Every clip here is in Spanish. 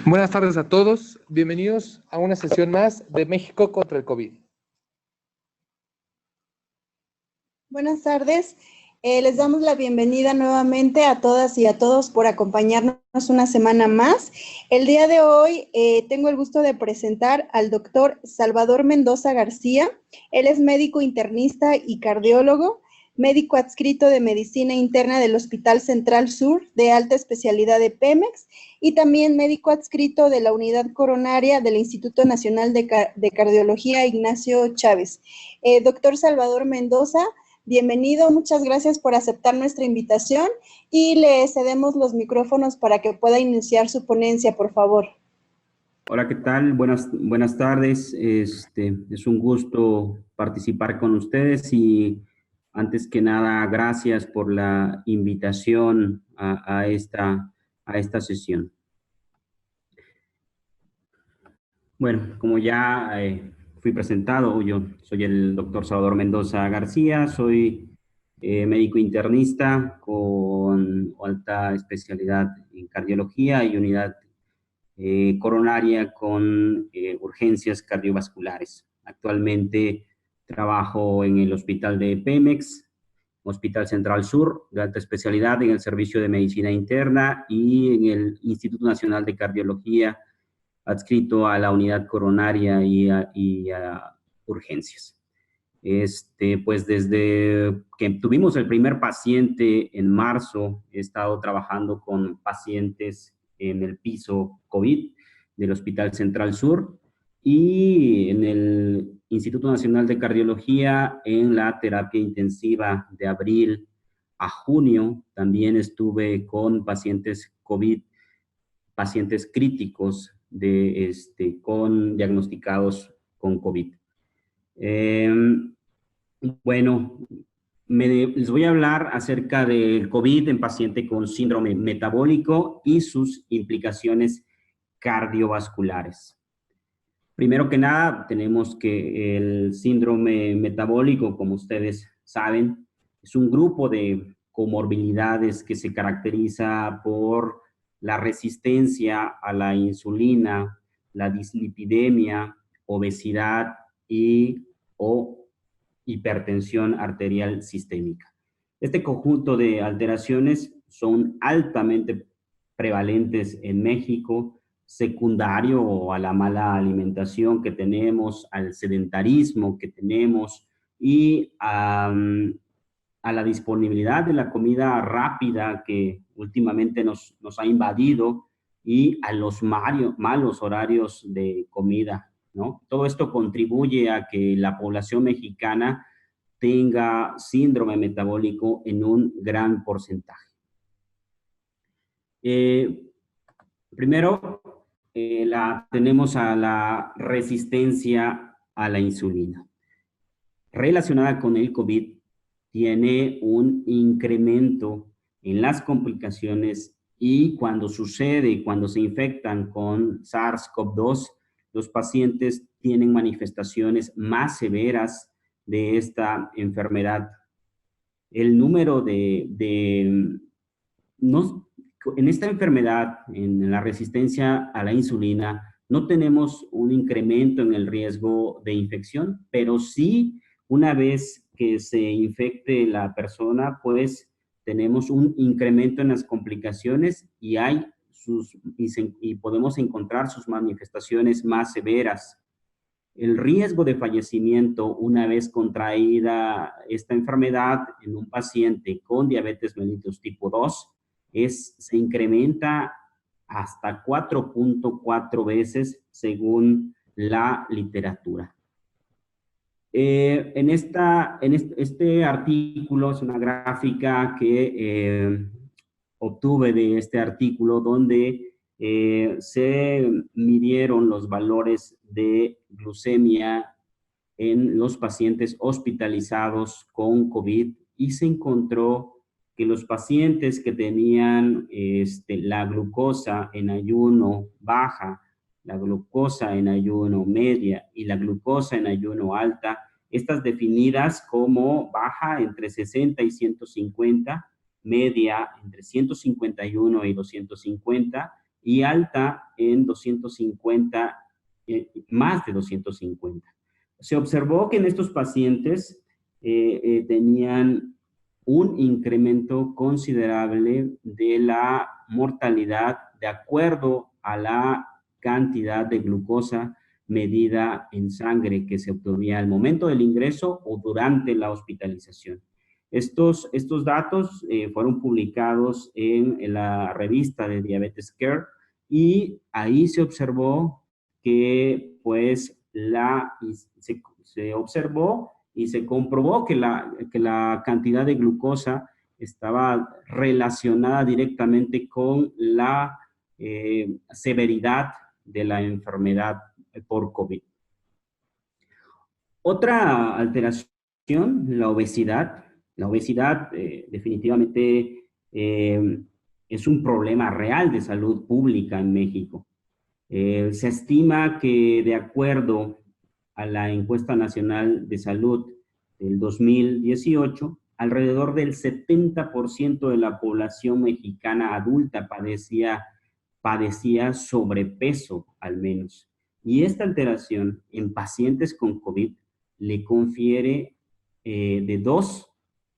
Buenas tardes a todos, bienvenidos a una sesión más de México contra el COVID. Buenas tardes, les damos la bienvenida nuevamente a todas y a todos por acompañarnos una semana más. El día de hoy tengo el gusto de presentar al doctor Salvador Mendoza García. Él es médico internista y cardiólogo, médico adscrito de Medicina Interna del Hospital Central Sur de alta especialidad de Pemex y también médico adscrito de la Unidad Coronaria del Instituto Nacional de Cardiología Ignacio Chávez. Doctor Salvador Mendoza, bienvenido, muchas gracias por aceptar nuestra invitación y le cedemos los micrófonos para que pueda iniciar su ponencia, por favor. Hola, ¿qué tal? Buenas tardes. Es un gusto participar con ustedes y antes que nada, gracias por la invitación a esta sesión. Bueno, como ya fui presentado, yo soy el doctor Salvador Mendoza García, soy médico internista con alta especialidad en cardiología y unidad coronaria con urgencias cardiovasculares. Actualmente trabajo en el hospital de Pemex, Hospital Central Sur, de alta especialidad en el servicio de medicina interna y en el Instituto Nacional de Cardiología, adscrito a la unidad coronaria y a urgencias. Pues desde que tuvimos el primer paciente en marzo, he estado trabajando con pacientes en el piso COVID del Hospital Central Sur y en el Instituto Nacional de Cardiología en la terapia intensiva de abril a junio. También estuve con pacientes COVID, pacientes críticos con diagnosticados con COVID. Bueno, les voy a hablar acerca del COVID en paciente con síndrome metabólico y sus implicaciones cardiovasculares. Primero que nada, tenemos que el síndrome metabólico, como ustedes saben, es un grupo de comorbilidades que se caracteriza por la resistencia a la insulina, la dislipidemia, obesidad o hipertensión arterial sistémica. Este conjunto de alteraciones son altamente prevalentes en México, secundario a la mala alimentación que tenemos, al sedentarismo que tenemos y a la disponibilidad de la comida rápida que últimamente nos ha invadido y a los malos horarios de comida, ¿no? Todo esto contribuye a que la población mexicana tenga síndrome metabólico en un gran porcentaje. Primero, tenemos a la resistencia a la insulina. Relacionada con el COVID, tiene un incremento en las complicaciones y cuando se infectan con SARS-CoV-2, los pacientes tienen manifestaciones más severas de esta enfermedad. El número en esta enfermedad, en la resistencia a la insulina, no tenemos un incremento en el riesgo de infección, pero sí, una vez que se infecte la persona, pues tenemos un incremento en las complicaciones y podemos encontrar sus manifestaciones más severas. El riesgo de fallecimiento una vez contraída esta enfermedad en un paciente con diabetes mellitus tipo 2 se incrementa hasta 4.4 veces según la literatura. Este artículo es una gráfica que obtuve de este artículo donde se midieron los valores de glucemia en los pacientes hospitalizados con COVID y se encontró que los pacientes que tenían la glucosa en ayuno baja, la glucosa en ayuno media y la glucosa en ayuno alta, estas definidas como baja entre 60 y 150, media entre 151 y 250 y alta en 250, más de 250. Se observó que en estos pacientes tenían un incremento considerable de la mortalidad de acuerdo a la cantidad de glucosa medida en sangre que se obtenía al momento del ingreso o durante la hospitalización. Estos datos fueron publicados en la revista de Diabetes Care y ahí se observó que pues se observó y se comprobó que la cantidad de glucosa estaba relacionada directamente con la severidad de la enfermedad por COVID. Otra alteración, la obesidad. La obesidad definitivamente es un problema real de salud pública en México. Se estima que de acuerdo a la encuesta nacional de salud del 2018, alrededor del 70% de la población mexicana adulta padecía sobrepeso al menos. Y esta alteración en pacientes con COVID le confiere de 2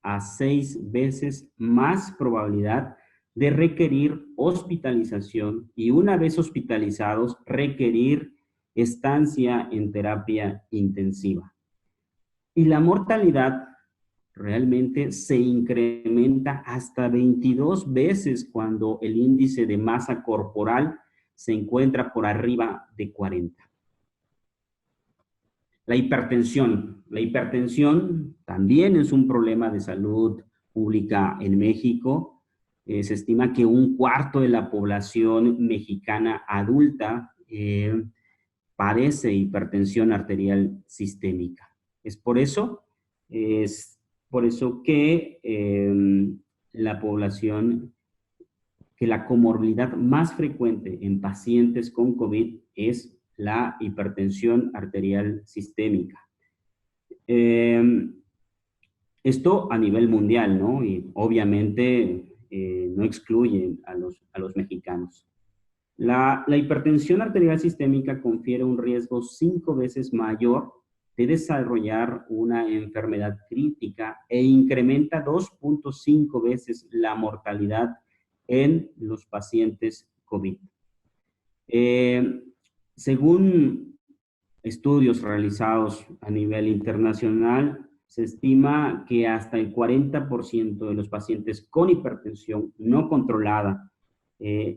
a 6 veces más probabilidad de requerir hospitalización y una vez hospitalizados, requerir estancia en terapia intensiva. Y la mortalidad realmente se incrementa hasta 22 veces cuando el índice de masa corporal se encuentra por arriba de 40. La hipertensión. La hipertensión también es un problema de salud pública en México. Se estima que 1/4 de la población mexicana adulta padece hipertensión arterial sistémica. Es por eso que la población, que la comorbilidad más frecuente en pacientes con COVID es la hipertensión arterial sistémica. Esto a nivel mundial, ¿no? Y obviamente no excluye a los mexicanos. La hipertensión arterial sistémica confiere un riesgo 5 veces mayor de desarrollar una enfermedad crítica e incrementa 2.5 veces la mortalidad en los pacientes COVID. Según estudios realizados a nivel internacional, se estima que hasta el 40% de los pacientes con hipertensión no controlada,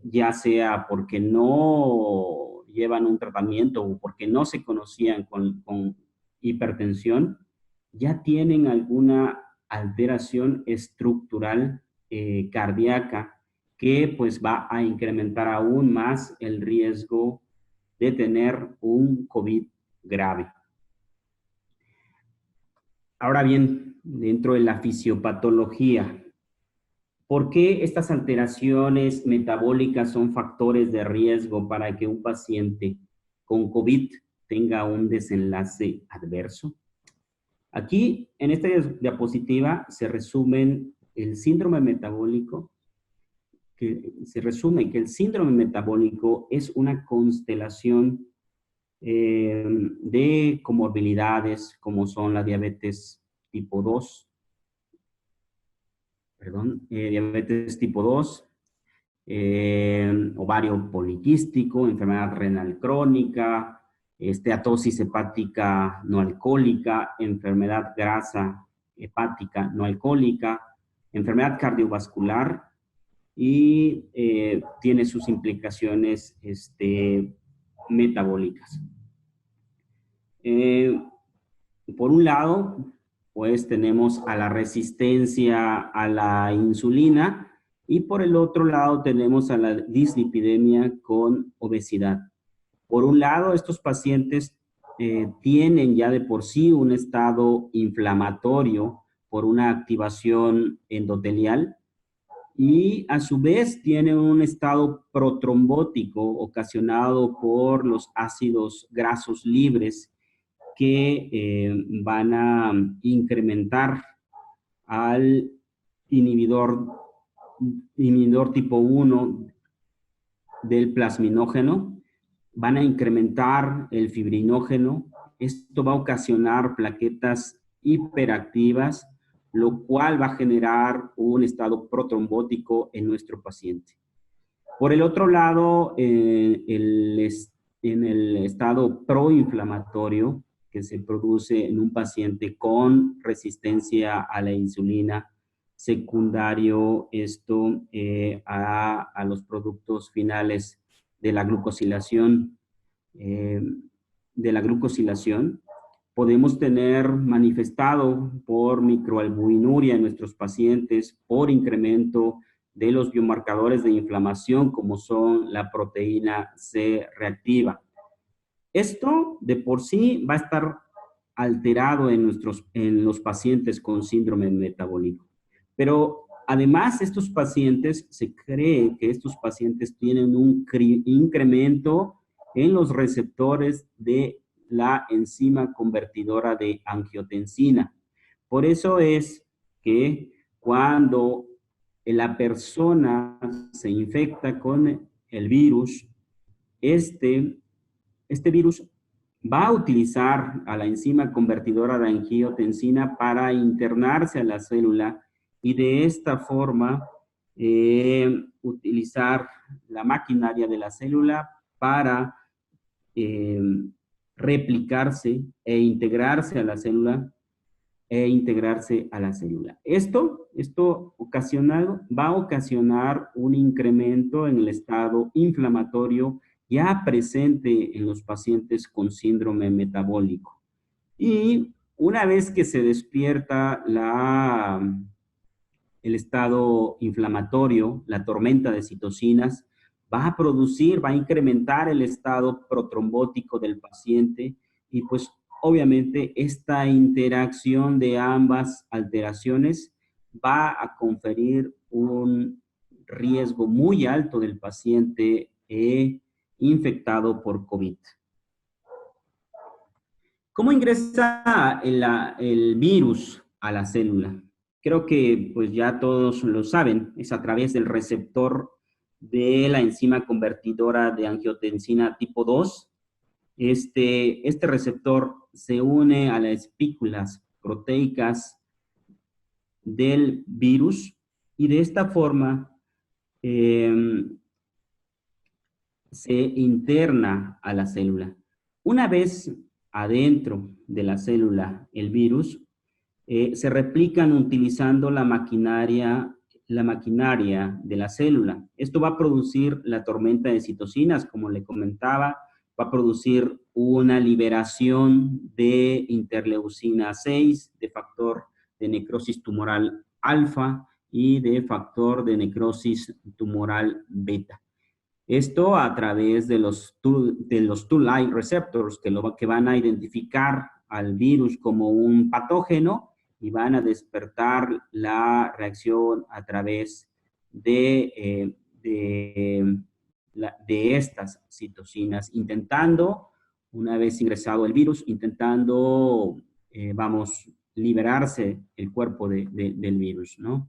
ya sea porque no llevan un tratamiento o porque no se conocían con hipertensión, ya tienen alguna alteración estructural cardíaca que pues va a incrementar aún más el riesgo de tener un COVID grave. Ahora bien, dentro de la fisiopatología, ¿por qué estas alteraciones metabólicas son factores de riesgo para que un paciente con COVID tenga un desenlace adverso? Aquí, en esta diapositiva, se resumen el síndrome metabólico, se resume que el síndrome metabólico es una constelación de comorbilidades como son la diabetes tipo 2, diabetes tipo 2, ovario poliquístico, enfermedad renal crónica, esteatosis hepática no alcohólica, enfermedad grasa hepática no alcohólica, enfermedad cardiovascular y tiene sus implicaciones metabólicas. Por un lado, pues tenemos a la resistencia a la insulina y por el otro lado tenemos a la dislipidemia con obesidad. Por un lado, estos pacientes tienen ya de por sí un estado inflamatorio por una activación endotelial y a su vez tienen un estado protrombótico ocasionado por los ácidos grasos libres que van a incrementar al inhibidor tipo 1 del plasminógeno, van a incrementar el fibrinógeno. Esto va a ocasionar plaquetas hiperactivas, lo cual va a generar un estado protrombótico en nuestro paciente. Por el otro lado, en el estado proinflamatorio que se produce en un paciente con resistencia a la insulina, secundario esto a los productos finales de la glucosilación, podemos tener manifestado por microalbuminuria en nuestros pacientes, por incremento de los biomarcadores de inflamación como son la proteína C reactiva. Esto de por sí va a estar alterado en los pacientes con síndrome metabólico. Pero además estos pacientes, se cree que estos pacientes tienen un incremento en los receptores de la enzima convertidora de angiotensina. Por eso es que cuando la persona se infecta con el virus, este virus va a utilizar a la enzima convertidora de angiotensina para internarse a la célula y de esta forma utilizar la maquinaria de la célula para replicarse e integrarse a la célula Esto va a ocasionar un incremento en el estado inflamatorio ya presente en los pacientes con síndrome metabólico. Y una vez que se despierta el estado inflamatorio, la tormenta de citocinas, va a incrementar el estado protrombótico del paciente y pues obviamente esta interacción de ambas alteraciones va a conferir un riesgo muy alto del paciente infectado por COVID. ¿Cómo ingresa el virus a la célula? Creo que pues ya todos lo saben, es a través del receptor de la enzima convertidora de angiotensina tipo 2. Este receptor se une a las espículas proteicas del virus y de esta forma se interna a la célula. Una vez adentro de la célula el virus, se replican utilizando la maquinaria de la célula. Esto va a producir la tormenta de citocinas, como le comentaba, va a producir una liberación de interleucina 6, de factor de necrosis tumoral alfa y de factor de necrosis tumoral beta. Esto a través de los toll-like receptors que van a identificar al virus como un patógeno y van a despertar la reacción a través de estas citocinas, intentando, una vez ingresado el virus, liberarse el cuerpo del virus, ¿no?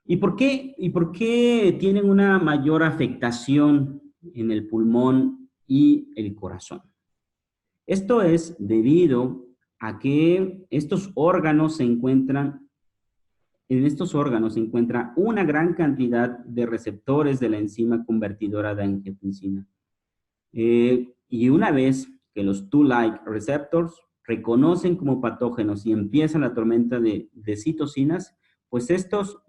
¿Y por qué tienen una mayor afectación en el pulmón y el corazón? Esto es debido a que en estos órganos se encuentra una gran cantidad de receptores de la enzima convertidora de angiotensina. Y una vez que los toll-like receptors reconocen como patógenos y empieza la tormenta de citocinas, pues estos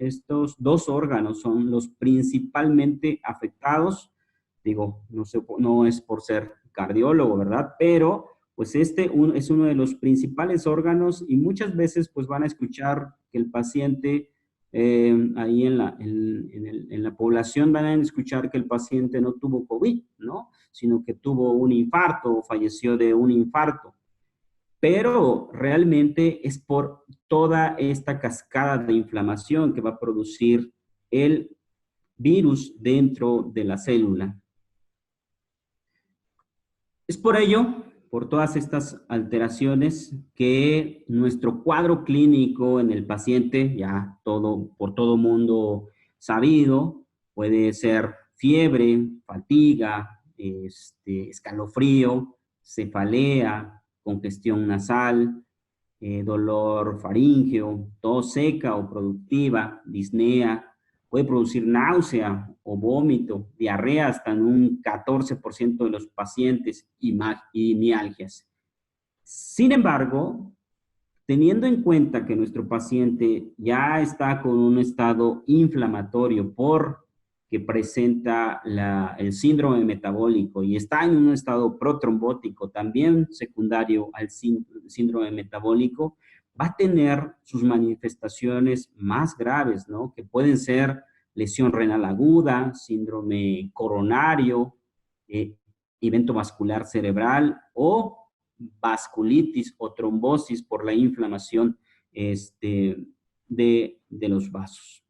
dos órganos son los principalmente afectados. Digo, no es por ser cardiólogo, ¿verdad? Pero pues es uno de los principales órganos y muchas veces pues van a escuchar que el paciente, ahí en la población van a escuchar que el paciente no tuvo COVID, ¿no? Sino que tuvo un infarto o falleció de un infarto. Pero realmente es por toda esta cascada de inflamación que va a producir el virus dentro de la célula. Es por ello, por todas estas alteraciones, que nuestro cuadro clínico en el paciente, ya por todo mundo sabido, puede ser fiebre, fatiga, escalofrío, cefalea, congestión nasal, dolor faríngeo, tos seca o productiva, disnea, puede producir náusea o vómito, diarrea hasta en un 14% de los pacientes y mialgias. Sin embargo, teniendo en cuenta que nuestro paciente ya está con un estado inflamatorio porque presenta el síndrome metabólico y está en un estado protrombótico, también secundario al síndrome metabólico, va a tener sus manifestaciones más graves, ¿no? Que pueden ser lesión renal aguda, síndrome coronario, evento vascular cerebral o vasculitis o trombosis por la inflamación de los vasos.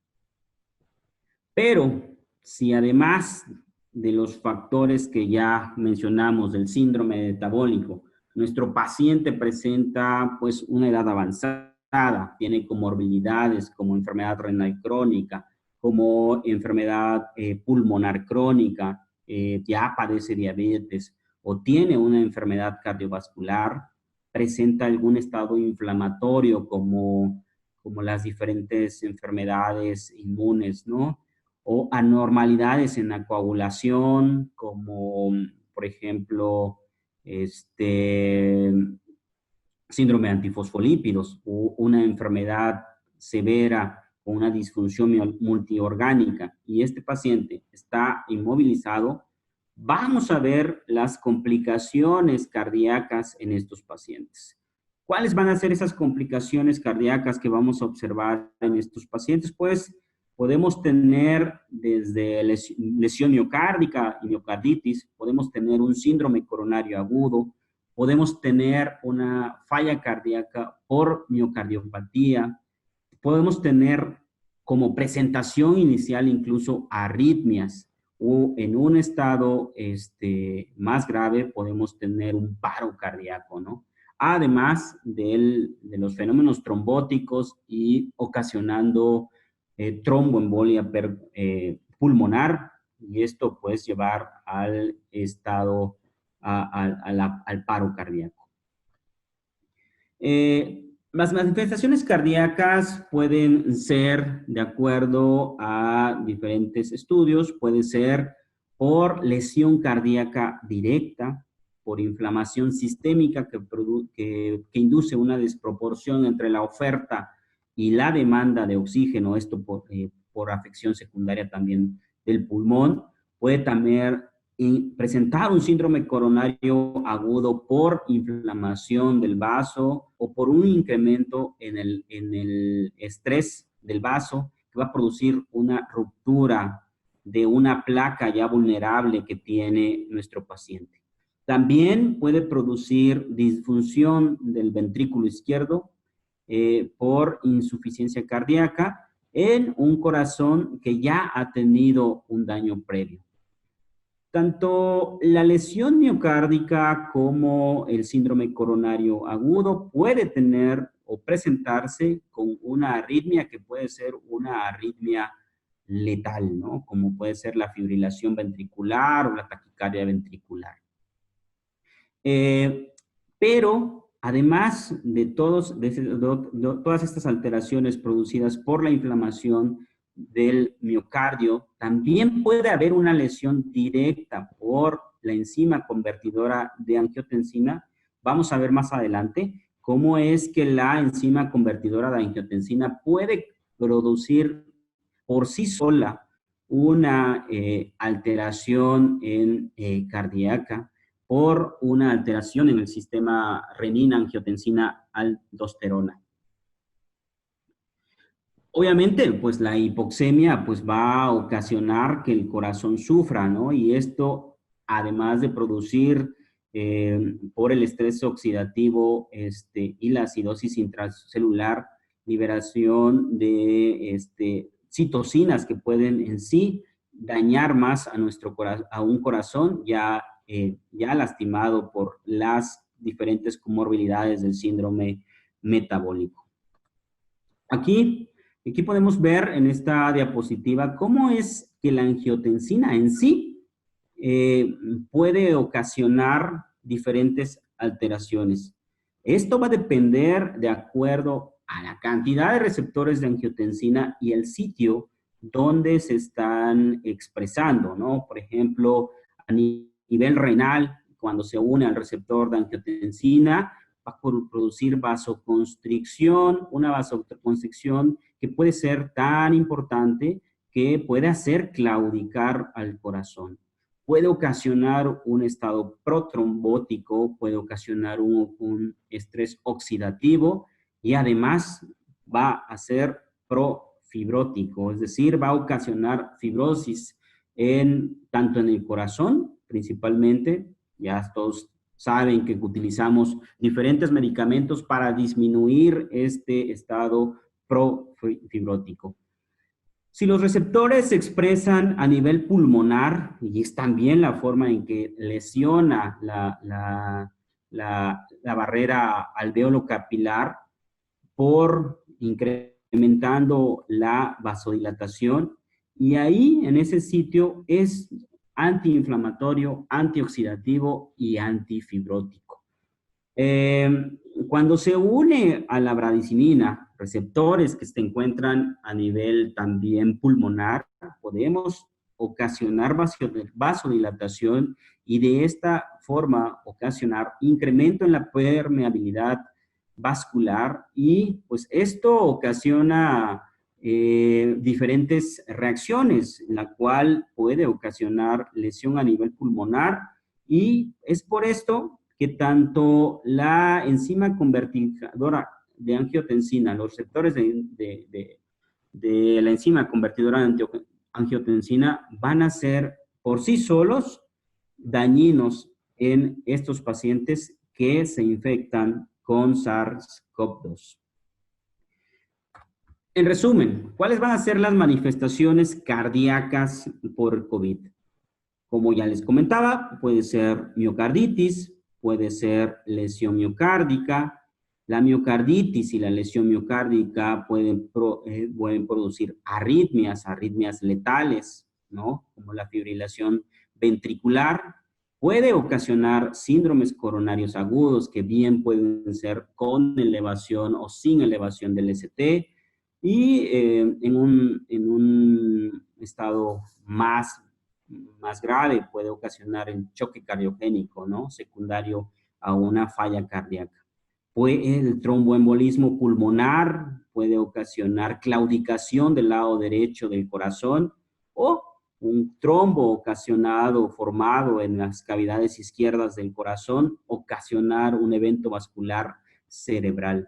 Pero si además de los factores que ya mencionamos del síndrome metabólico, nuestro paciente presenta pues una edad avanzada, tiene comorbilidades como enfermedad renal crónica, como enfermedad pulmonar crónica, ya padece diabetes, o tiene una enfermedad cardiovascular, presenta algún estado inflamatorio como las diferentes enfermedades inmunes, ¿no? O anormalidades en la coagulación, como por ejemplo, síndrome de antifosfolípidos, o una enfermedad severa o una disfunción multiorgánica, y este paciente está inmovilizado, vamos a ver las complicaciones cardíacas en estos pacientes. ¿Cuáles van a ser esas complicaciones cardíacas que vamos a observar en estos pacientes? Pues podemos tener desde lesión miocárdica y miocarditis, podemos tener un síndrome coronario agudo, podemos tener una falla cardíaca por miocardiopatía, podemos tener como presentación inicial incluso arritmias, o en un estado más grave podemos tener un paro cardíaco, ¿no? Además de los fenómenos trombóticos y ocasionando tromboembolia pulmonar, y esto puede llevar al estado, al paro cardíaco. Las manifestaciones cardíacas pueden ser, de acuerdo a diferentes estudios, puede ser por lesión cardíaca directa, por inflamación sistémica que induce una desproporción entre la oferta y la demanda de oxígeno, esto por afección secundaria también del pulmón. Puede también presentar un síndrome coronario agudo por inflamación del vaso o por un incremento en el estrés del vaso, que va a producir una ruptura de una placa ya vulnerable que tiene nuestro paciente. También puede producir disfunción del ventrículo izquierdo por insuficiencia cardíaca en un corazón que ya ha tenido un daño previo. Tanto la lesión miocárdica como el síndrome coronario agudo puede tener o presentarse con una arritmia que puede ser una arritmia letal, ¿no? Como puede ser la fibrilación ventricular o la taquicardia ventricular. Pero además de todas estas alteraciones producidas por la inflamación del miocardio, también puede haber una lesión directa por la enzima convertidora de angiotensina. Vamos a ver más adelante cómo es que la enzima convertidora de angiotensina puede producir por sí sola una alteración cardíaca por una alteración en el sistema renina-angiotensina-aldosterona. Obviamente, pues la hipoxemia pues va a ocasionar que el corazón sufra, ¿no? Y esto, además de producir por el estrés oxidativo y la acidosis intracelular, liberación de citocinas que pueden en sí dañar más a un corazón ya lastimado por las diferentes comorbilidades del síndrome metabólico. Aquí Aquí podemos ver en esta diapositiva cómo es que la angiotensina en sí puede ocasionar diferentes alteraciones. Esto va a depender de acuerdo a la cantidad de receptores de angiotensina y el sitio donde se están expresando, ¿no? Por ejemplo, a nivel renal, cuando se une al receptor de angiotensina, va a producir vasoconstricción, una vasoconstricción que puede ser tan importante que puede hacer claudicar al corazón. Puede ocasionar un estado protrombótico, puede ocasionar un estrés oxidativo y además va a ser profibrótico, es decir, va a ocasionar fibrosis tanto en el corazón, principalmente, ya todos saben que utilizamos diferentes medicamentos para disminuir este estado profibrótico. Si los receptores se expresan a nivel pulmonar, y es también la forma en que lesiona la barrera alveolo-capilar por incrementando la vasodilatación, y ahí en ese sitio es antiinflamatorio, antioxidativo y antifibrótico. Cuando se une a la bradicinina, receptores que se encuentran a nivel también pulmonar, podemos ocasionar vasodilatación y de esta forma ocasionar incremento en la permeabilidad vascular y pues esto ocasiona diferentes reacciones, la cual puede ocasionar lesión a nivel pulmonar y es por esto que tanto la enzima convertidora de angiotensina, los receptores de la enzima convertidora de angiotensina van a ser por sí solos dañinos en estos pacientes que se infectan con SARS-CoV-2. En resumen, ¿cuáles van a ser las manifestaciones cardíacas por COVID? Como ya les comentaba, puede ser miocarditis, puede ser lesión miocárdica. La miocarditis y la lesión miocárdica pueden producir arritmias letales, ¿no? Como la fibrilación ventricular. Puede ocasionar síndromes coronarios agudos que bien pueden ser con elevación o sin elevación del ST y en un estado más grave puede ocasionar el choque cardiogénico, ¿no? Secundario a una falla cardíaca. El tromboembolismo pulmonar puede ocasionar claudicación del lado derecho del corazón o un trombo ocasionado, formado en las cavidades izquierdas del corazón, ocasionar un evento vascular cerebral.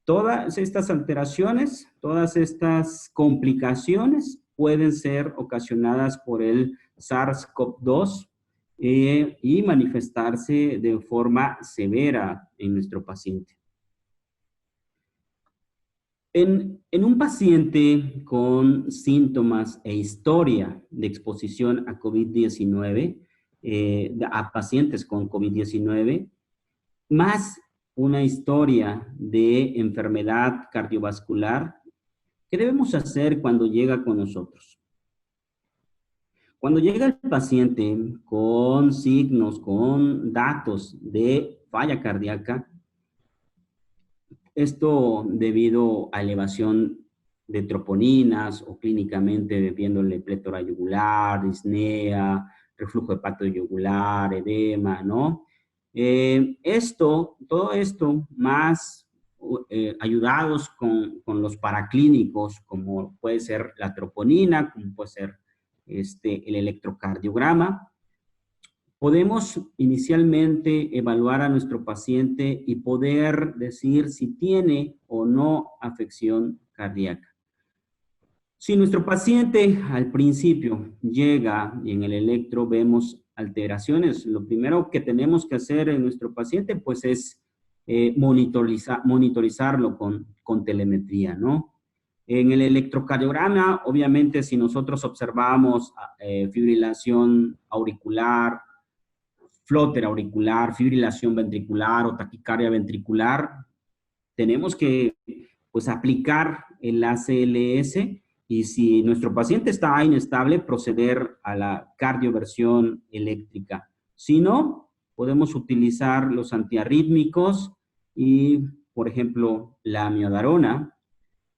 Todas estas alteraciones, todas estas complicaciones pueden ser ocasionadas por el SARS-CoV-2 y manifestarse de forma severa en nuestro paciente. En un paciente con síntomas e historia de exposición a COVID-19, a pacientes con COVID-19, más una historia de enfermedad cardiovascular, ¿qué debemos hacer cuando llega con nosotros? Cuando llega el paciente con signos, con datos de falla cardíaca, esto debido a elevación de troponinas o clínicamente viéndole plétora yugular, disnea, reflujo hepatoyugular, edema, ¿no? Todo esto más ayudados con los paraclínicos, como puede ser la troponina, como puede ser el electrocardiograma, podemos inicialmente evaluar a nuestro paciente y poder decir si tiene o no afección cardíaca. Si nuestro paciente al principio llega y en el electro vemos alteraciones, lo primero que tenemos que hacer en nuestro paciente pues es monitorizarlo con telemetría, ¿no? En el electrocardiograma, obviamente, si nosotros observamos fibrilación auricular, flóter auricular, fibrilación ventricular o taquicardia ventricular, tenemos que pues aplicar el ACLS, y si nuestro paciente está inestable, proceder a la cardioversión eléctrica. Si no, podemos utilizar los antiarrítmicos y, por ejemplo, la amiodarona.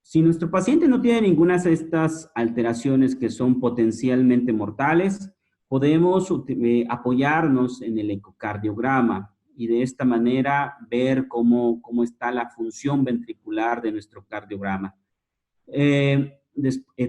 Si nuestro paciente no tiene ninguna de estas alteraciones que son potencialmente mortales, podemos apoyarnos en el ecocardiograma y de esta manera ver cómo está la función ventricular de nuestro cardiograma.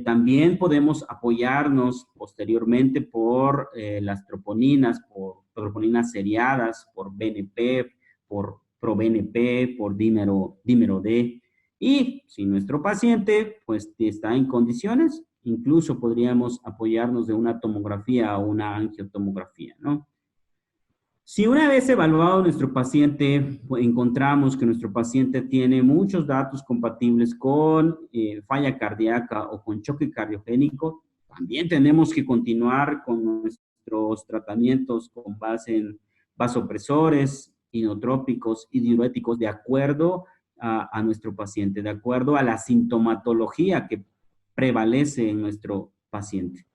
También podemos apoyarnos posteriormente por las troponinas, por troponinas seriadas, por BNP, por proBNP, por dímero D. Y si nuestro paciente pues está en condiciones, incluso podríamos apoyarnos de una tomografía o una angiotomografía, ¿no? Si una vez evaluado nuestro paciente, encontramos que nuestro paciente tiene muchos datos compatibles con falla cardíaca o con choque cardiogénico, también tenemos que continuar con nuestros tratamientos con base en vasopresores, inotrópicos y diuréticos de acuerdo a nuestro paciente, de acuerdo a la sintomatología que prevalece en nuestro paciente.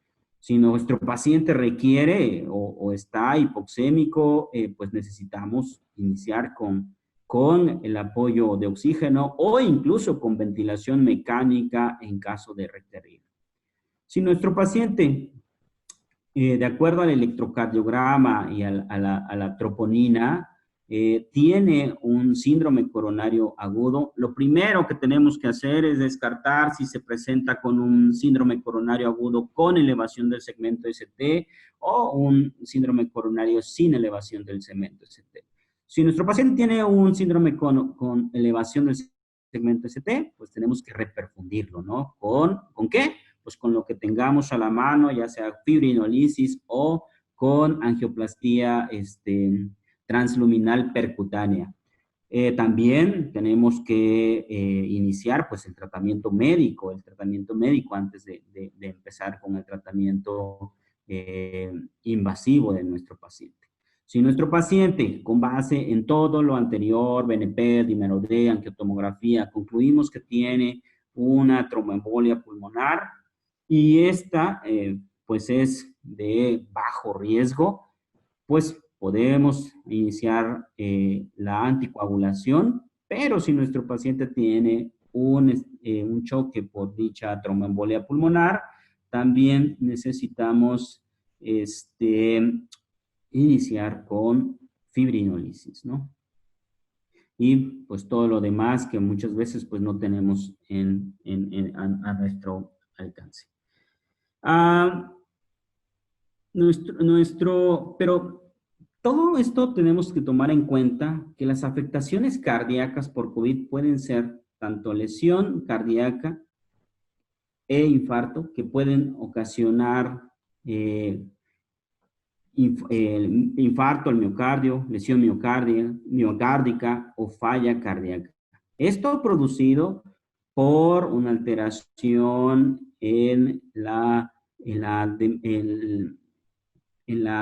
Si nuestro paciente requiere o está hipoxémico, pues necesitamos iniciar con el apoyo de oxígeno o incluso con ventilación mecánica en caso de requerir. Si nuestro paciente, de acuerdo al electrocardiograma y a la troponina, tiene un síndrome coronario agudo, lo primero que tenemos que hacer es descartar si se presenta con un síndrome coronario agudo con elevación del segmento ST o un síndrome coronario sin elevación del segmento ST. Si nuestro paciente tiene un síndrome con elevación del segmento ST, pues tenemos que reperfundirlo, ¿no? ¿Con qué? Pues con lo que tengamos a la mano, ya sea fibrinolisis o con angioplastía transluminal percutánea. También tenemos que iniciar pues el tratamiento médico antes de empezar con el tratamiento invasivo de nuestro paciente. Si nuestro paciente, con base en todo lo anterior, BNP, dímero D, angiotomografía, concluimos que tiene una tromboembolia pulmonar y esta pues es de bajo riesgo, pues podemos iniciar la anticoagulación, pero si nuestro paciente tiene un choque por dicha tromboembolia pulmonar, también necesitamos iniciar con fibrinolisis, ¿no? Y pues todo lo demás que muchas veces pues no tenemos a nuestro alcance. Pero todo esto tenemos que tomar en cuenta que las afectaciones cardíacas por COVID pueden ser tanto lesión cardíaca e infarto, que pueden ocasionar infarto al miocardio, lesión miocárdica o falla cardíaca. Esto producido por una alteración en la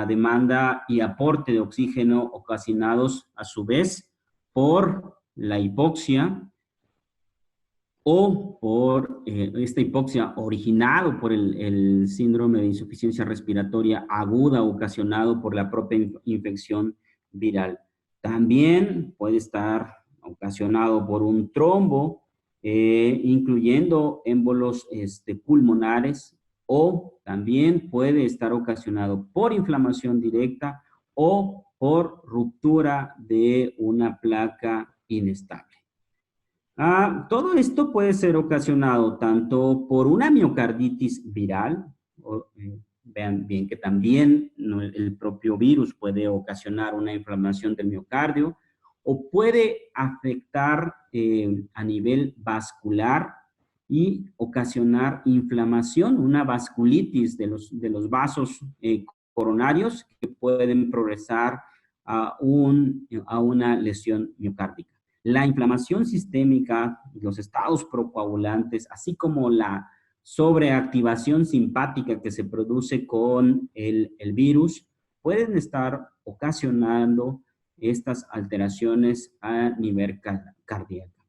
demanda y aporte de oxígeno ocasionados a su vez por la hipoxia o por esta hipoxia originado por el síndrome de insuficiencia respiratoria aguda ocasionado por la propia infección viral. También puede estar ocasionado por un trombo, incluyendo émbolos pulmonares, o también puede estar ocasionado por inflamación directa o por ruptura de una placa inestable. Todo esto puede ser ocasionado tanto por una miocarditis viral, vean bien que también el propio virus puede ocasionar una inflamación del miocardio, o puede afectar a nivel vascular y ocasionar inflamación, una vasculitis de los vasos coronarios que pueden progresar a una lesión miocárdica. La inflamación sistémica, los estados procoagulantes, así como la sobreactivación simpática que se produce con el virus, pueden estar ocasionando estas alteraciones a nivel cardíaco.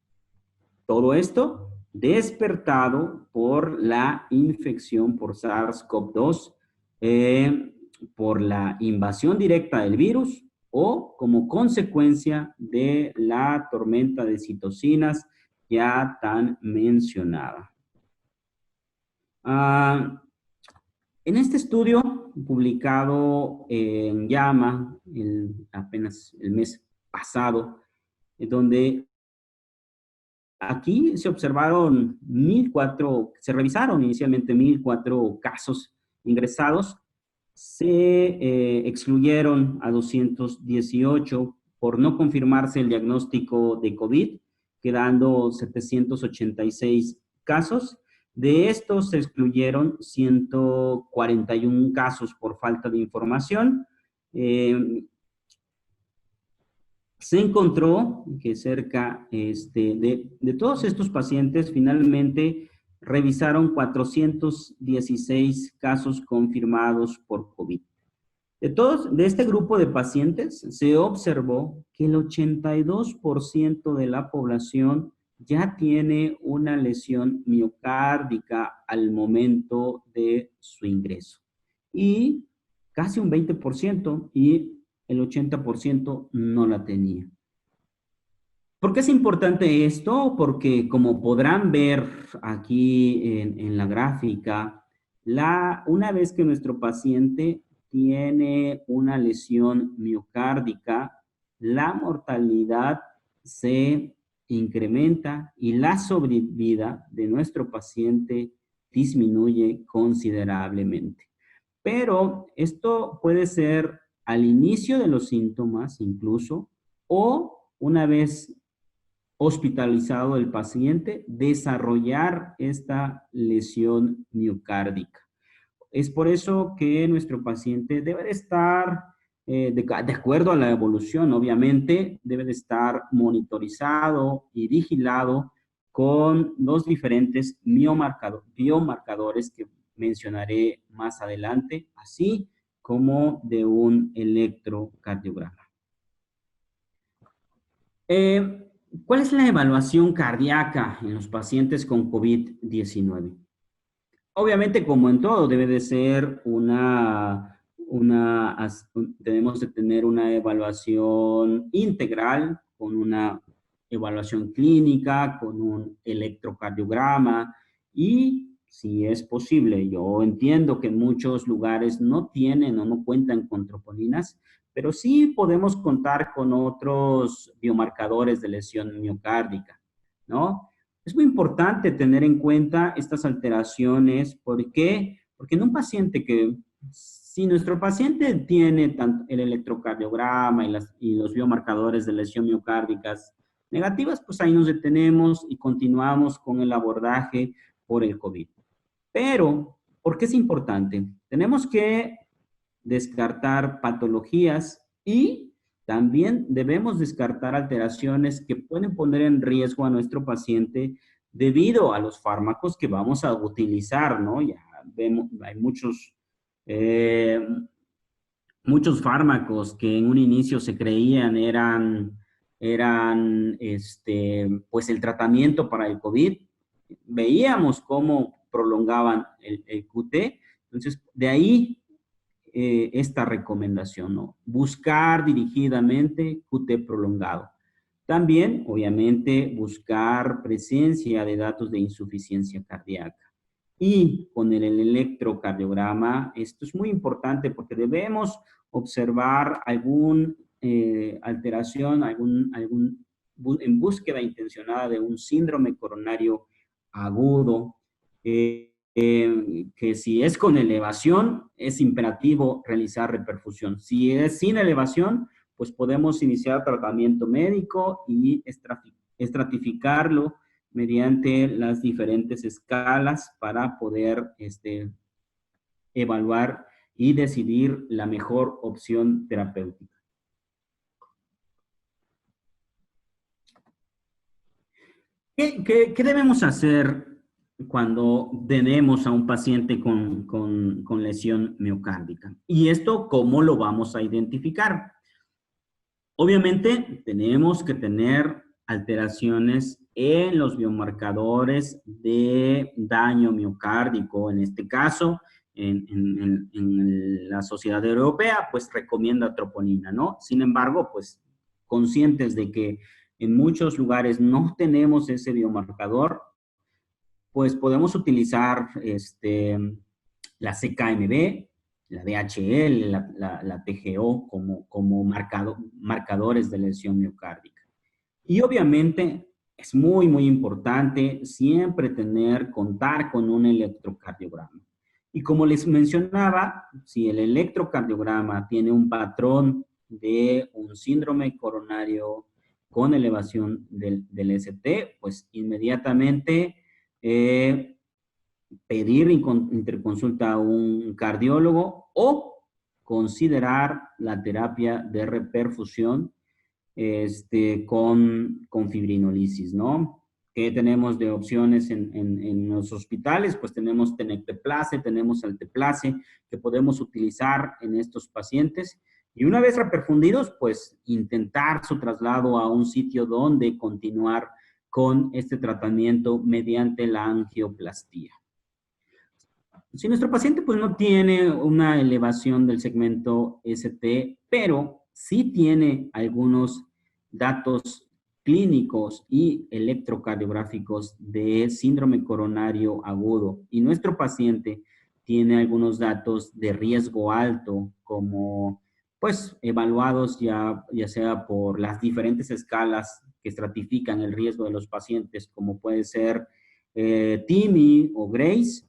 Todo esto despertado por la infección por SARS-CoV-2, por la invasión directa del virus o como consecuencia de la tormenta de citocinas ya tan mencionada. En este estudio publicado en JAMA apenas el mes pasado, donde aquí se observaron se revisaron inicialmente 1,004 casos ingresados, se excluyeron a 218 por no confirmarse el diagnóstico de COVID, quedando 786 casos. De estos se excluyeron 141 casos por falta de información. Se encontró que cerca de todos estos pacientes finalmente revisaron 416 casos confirmados por COVID. De este grupo de pacientes se observó que el 82% de la población ya tiene una lesión miocárdica al momento de su ingreso. Y casi un 20% y el 80% no la tenía. ¿Por qué es importante esto? Porque como podrán ver aquí en la gráfica, una vez que nuestro paciente tiene una lesión miocárdica, la mortalidad se incrementa y la sobrevida de nuestro paciente disminuye considerablemente. Pero esto puede ser al inicio de los síntomas incluso, o una vez hospitalizado el paciente, desarrollar esta lesión miocárdica. Es por eso que nuestro paciente debe de estar, de acuerdo a la evolución, obviamente, debe de estar monitorizado y vigilado con los diferentes biomarcadores que mencionaré más adelante, así como de un electrocardiograma. ¿Cuál es la evaluación cardíaca en los pacientes con COVID-19? Obviamente, como en todo, debe de ser debemos de tener una evaluación integral, con una evaluación clínica, con un electrocardiograma y, si es posible, yo entiendo que en muchos lugares no tienen o no cuentan con troponinas, pero sí podemos contar con otros biomarcadores de lesión miocárdica, ¿no? Es muy importante tener en cuenta estas alteraciones. ¿Por qué? Porque en un paciente si nuestro paciente tiene tanto el electrocardiograma y los biomarcadores de lesión miocárdicas negativas, pues ahí nos detenemos y continuamos con el abordaje por el COVID. Pero, ¿por qué es importante? Tenemos que descartar patologías y también debemos descartar alteraciones que pueden poner en riesgo a nuestro paciente debido a los fármacos que vamos a utilizar, ¿no? Ya vemos, hay muchos fármacos que en un inicio se creían pues el tratamiento para el COVID. Veíamos cómo prolongaban el QT. Entonces, de ahí esta recomendación, ¿no? Buscar dirigidamente QT prolongado. También, obviamente, buscar presencia de datos de insuficiencia cardíaca. Y con el electrocardiograma, esto es muy importante porque debemos observar alguna alteración, en búsqueda intencionada de un síndrome coronario agudo, que si es con elevación, es imperativo realizar reperfusión. Si es sin elevación, pues podemos iniciar tratamiento médico y estratificarlo mediante las diferentes escalas para poder evaluar y decidir la mejor opción terapéutica. ¿Qué debemos hacer cuando tenemos a un paciente con lesión miocárdica? Y esto, ¿cómo lo vamos a identificar? Obviamente, tenemos que tener alteraciones en los biomarcadores de daño miocárdico. En este caso, en la Sociedad Europea, pues recomienda troponina, ¿no? Sin embargo, pues conscientes de que en muchos lugares no tenemos ese biomarcador, pues podemos utilizar la CKMB, la DHL, la TGO como marcadores de lesión miocárdica. Y obviamente es muy, muy importante siempre contar con un electrocardiograma. Y como les mencionaba, si el electrocardiograma tiene un patrón de un síndrome coronario con elevación del ST, pues inmediatamente pedir interconsulta a un cardiólogo o considerar la terapia de reperfusión con fibrinolisis, ¿no? ¿Qué tenemos de opciones en los hospitales? Pues tenemos tenecteplase, tenemos alteplase, que podemos utilizar en estos pacientes. Y una vez reperfundidos, pues intentar su traslado a un sitio donde continuar con este tratamiento mediante la angioplastía. Si nuestro paciente pues no tiene una elevación del segmento ST, pero sí tiene algunos datos clínicos y electrocardiográficos de síndrome coronario agudo y nuestro paciente tiene algunos datos de riesgo alto como pues evaluados ya sea por las diferentes escalas que estratifican el riesgo de los pacientes como puede ser TIMI o GRACE.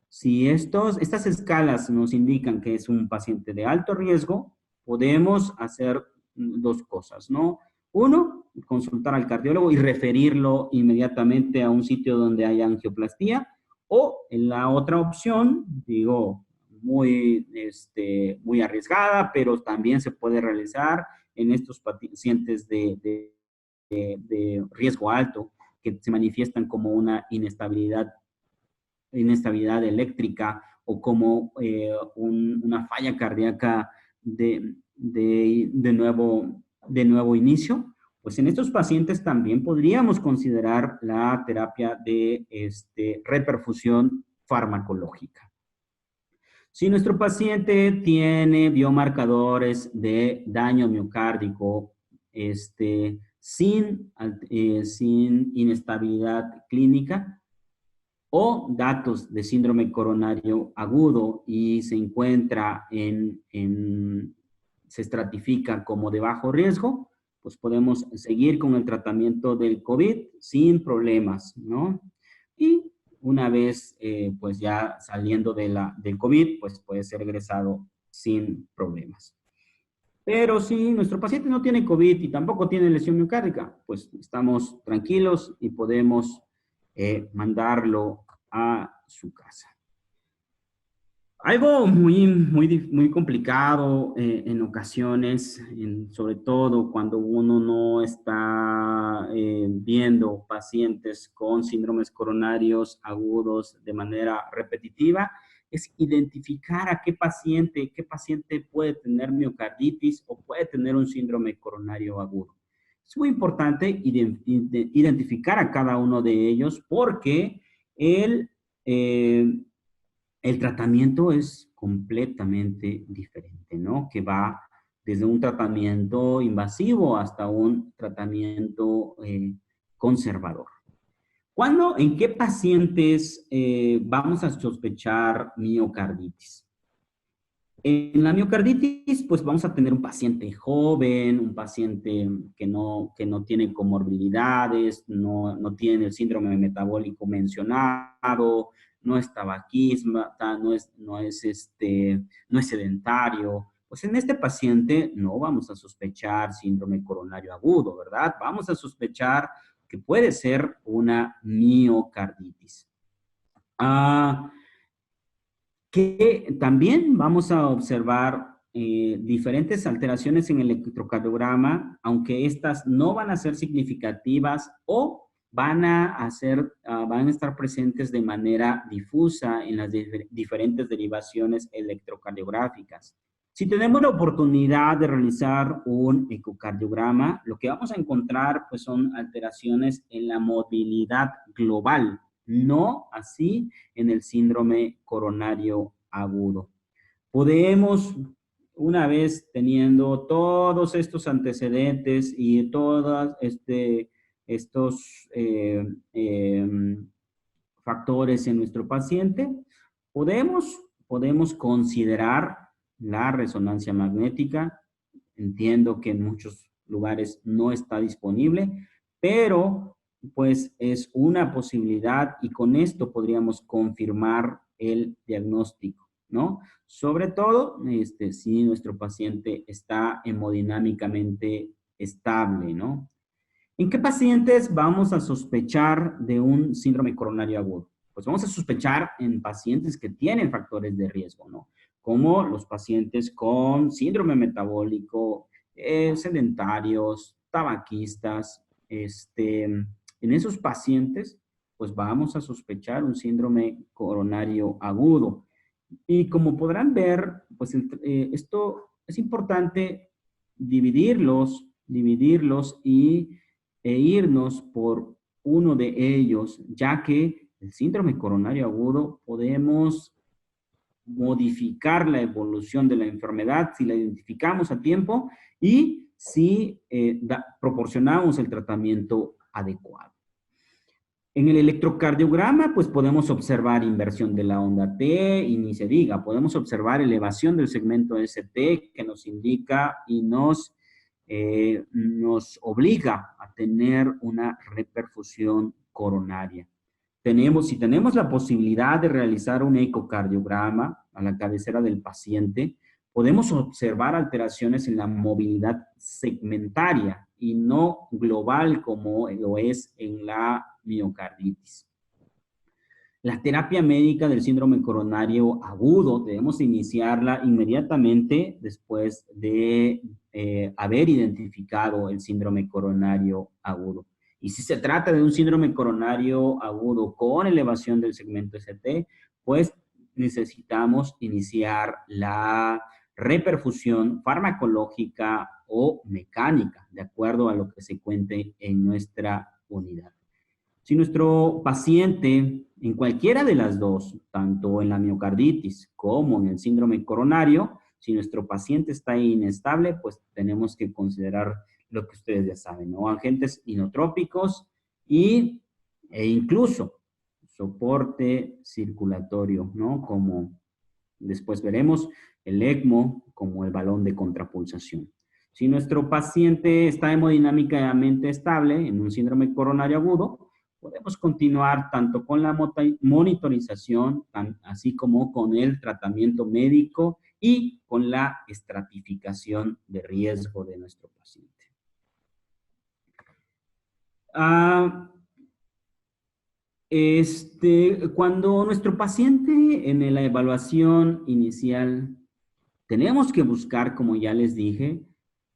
Si estas escalas nos indican que es un paciente de alto riesgo, podemos hacer dos cosas, ¿no? Uno, consultar al cardiólogo y referirlo inmediatamente a un sitio donde haya angioplastía, o en la otra opción, digo, muy arriesgada, pero también se puede realizar en estos pacientes de riesgo alto, que se manifiestan como una inestabilidad eléctrica o como una falla cardíaca de nuevo inicio, pues en estos pacientes también podríamos considerar la terapia de reperfusión farmacológica. Si nuestro paciente tiene biomarcadores de daño miocárdico sin inestabilidad clínica, o datos de síndrome coronario agudo y se encuentra se estratifica como de bajo riesgo, pues podemos seguir con el tratamiento del COVID sin problemas, ¿no? Y una vez, pues ya saliendo del COVID, pues puede ser egresado sin problemas. Pero si nuestro paciente no tiene COVID y tampoco tiene lesión miocárdica, pues estamos tranquilos y podemos mandarlo a su casa. Algo muy complicado en ocasiones, sobre todo cuando uno no está viendo pacientes con síndromes coronarios agudos de manera repetitiva, es identificar a qué paciente puede tener miocarditis o puede tener un síndrome coronario agudo. Es muy importante identificar a cada uno de ellos porque el tratamiento es completamente diferente, ¿no? Que va desde un tratamiento invasivo hasta un tratamiento conservador. ¿En qué pacientes vamos a sospechar miocarditis? En la miocarditis, pues vamos a tener un paciente joven, un paciente que no tiene comorbilidades, no tiene el síndrome metabólico mencionado, no es tabaquista, no es sedentario. Pues en este paciente no vamos a sospechar síndrome coronario agudo, ¿verdad? Vamos a sospechar que puede ser una miocarditis. Que también vamos a observar diferentes alteraciones en el electrocardiograma, aunque estas no van a ser significativas o van a estar presentes de manera difusa en las diferentes derivaciones electrocardiográficas. Si tenemos la oportunidad de realizar un ecocardiograma, lo que vamos a encontrar pues, son alteraciones en la movilidad global, no así en el síndrome coronario agudo. Podemos, una vez teniendo todos estos antecedentes y todos estos factores en nuestro paciente, podemos considerar la resonancia magnética. Entiendo que en muchos lugares no está disponible, pero pues es una posibilidad y con esto podríamos confirmar el diagnóstico, ¿no? Sobre todo si nuestro paciente está hemodinámicamente estable, ¿no? ¿En qué pacientes vamos a sospechar de un síndrome coronario agudo? Pues vamos a sospechar en pacientes que tienen factores de riesgo, ¿no? Como los pacientes con síndrome metabólico, sedentarios, tabaquistas. En esos pacientes, pues vamos a sospechar un síndrome coronario agudo. Y como podrán ver, pues esto es importante dividirlos e irnos por uno de ellos, ya que el síndrome coronario agudo podemos modificar la evolución de la enfermedad si la identificamos a tiempo y si proporcionamos el tratamiento adecuado. En el electrocardiograma, pues podemos observar inversión de la onda T y ni se diga, podemos observar elevación del segmento ST que nos indica y nos obliga a tener una reperfusión coronaria. Si tenemos la posibilidad de realizar un ecocardiograma a la cabecera del paciente, podemos observar alteraciones en la movilidad segmentaria y no global como lo es en la miocarditis. La terapia médica del síndrome coronario agudo debemos iniciarla inmediatamente después de haber identificado el síndrome coronario agudo. Y si se trata de un síndrome coronario agudo con elevación del segmento ST, pues necesitamos iniciar la reperfusión farmacológica o mecánica, de acuerdo a lo que se cuente en nuestra unidad. Si nuestro paciente, en cualquiera de las dos, tanto en la miocarditis como en el síndrome coronario, si nuestro paciente está inestable, pues tenemos que considerar lo que ustedes ya saben, ¿no? Agentes inotrópicos e incluso soporte circulatorio, ¿no? Como después veremos, el ECMO como el balón de contrapulsación. Si nuestro paciente está hemodinámicamente estable en un síndrome coronario agudo, podemos continuar tanto con la monitorización, así como con el tratamiento médico y con la estratificación de riesgo de nuestro paciente. Cuando nuestro paciente en la evaluación inicial, tenemos que buscar, como ya les dije,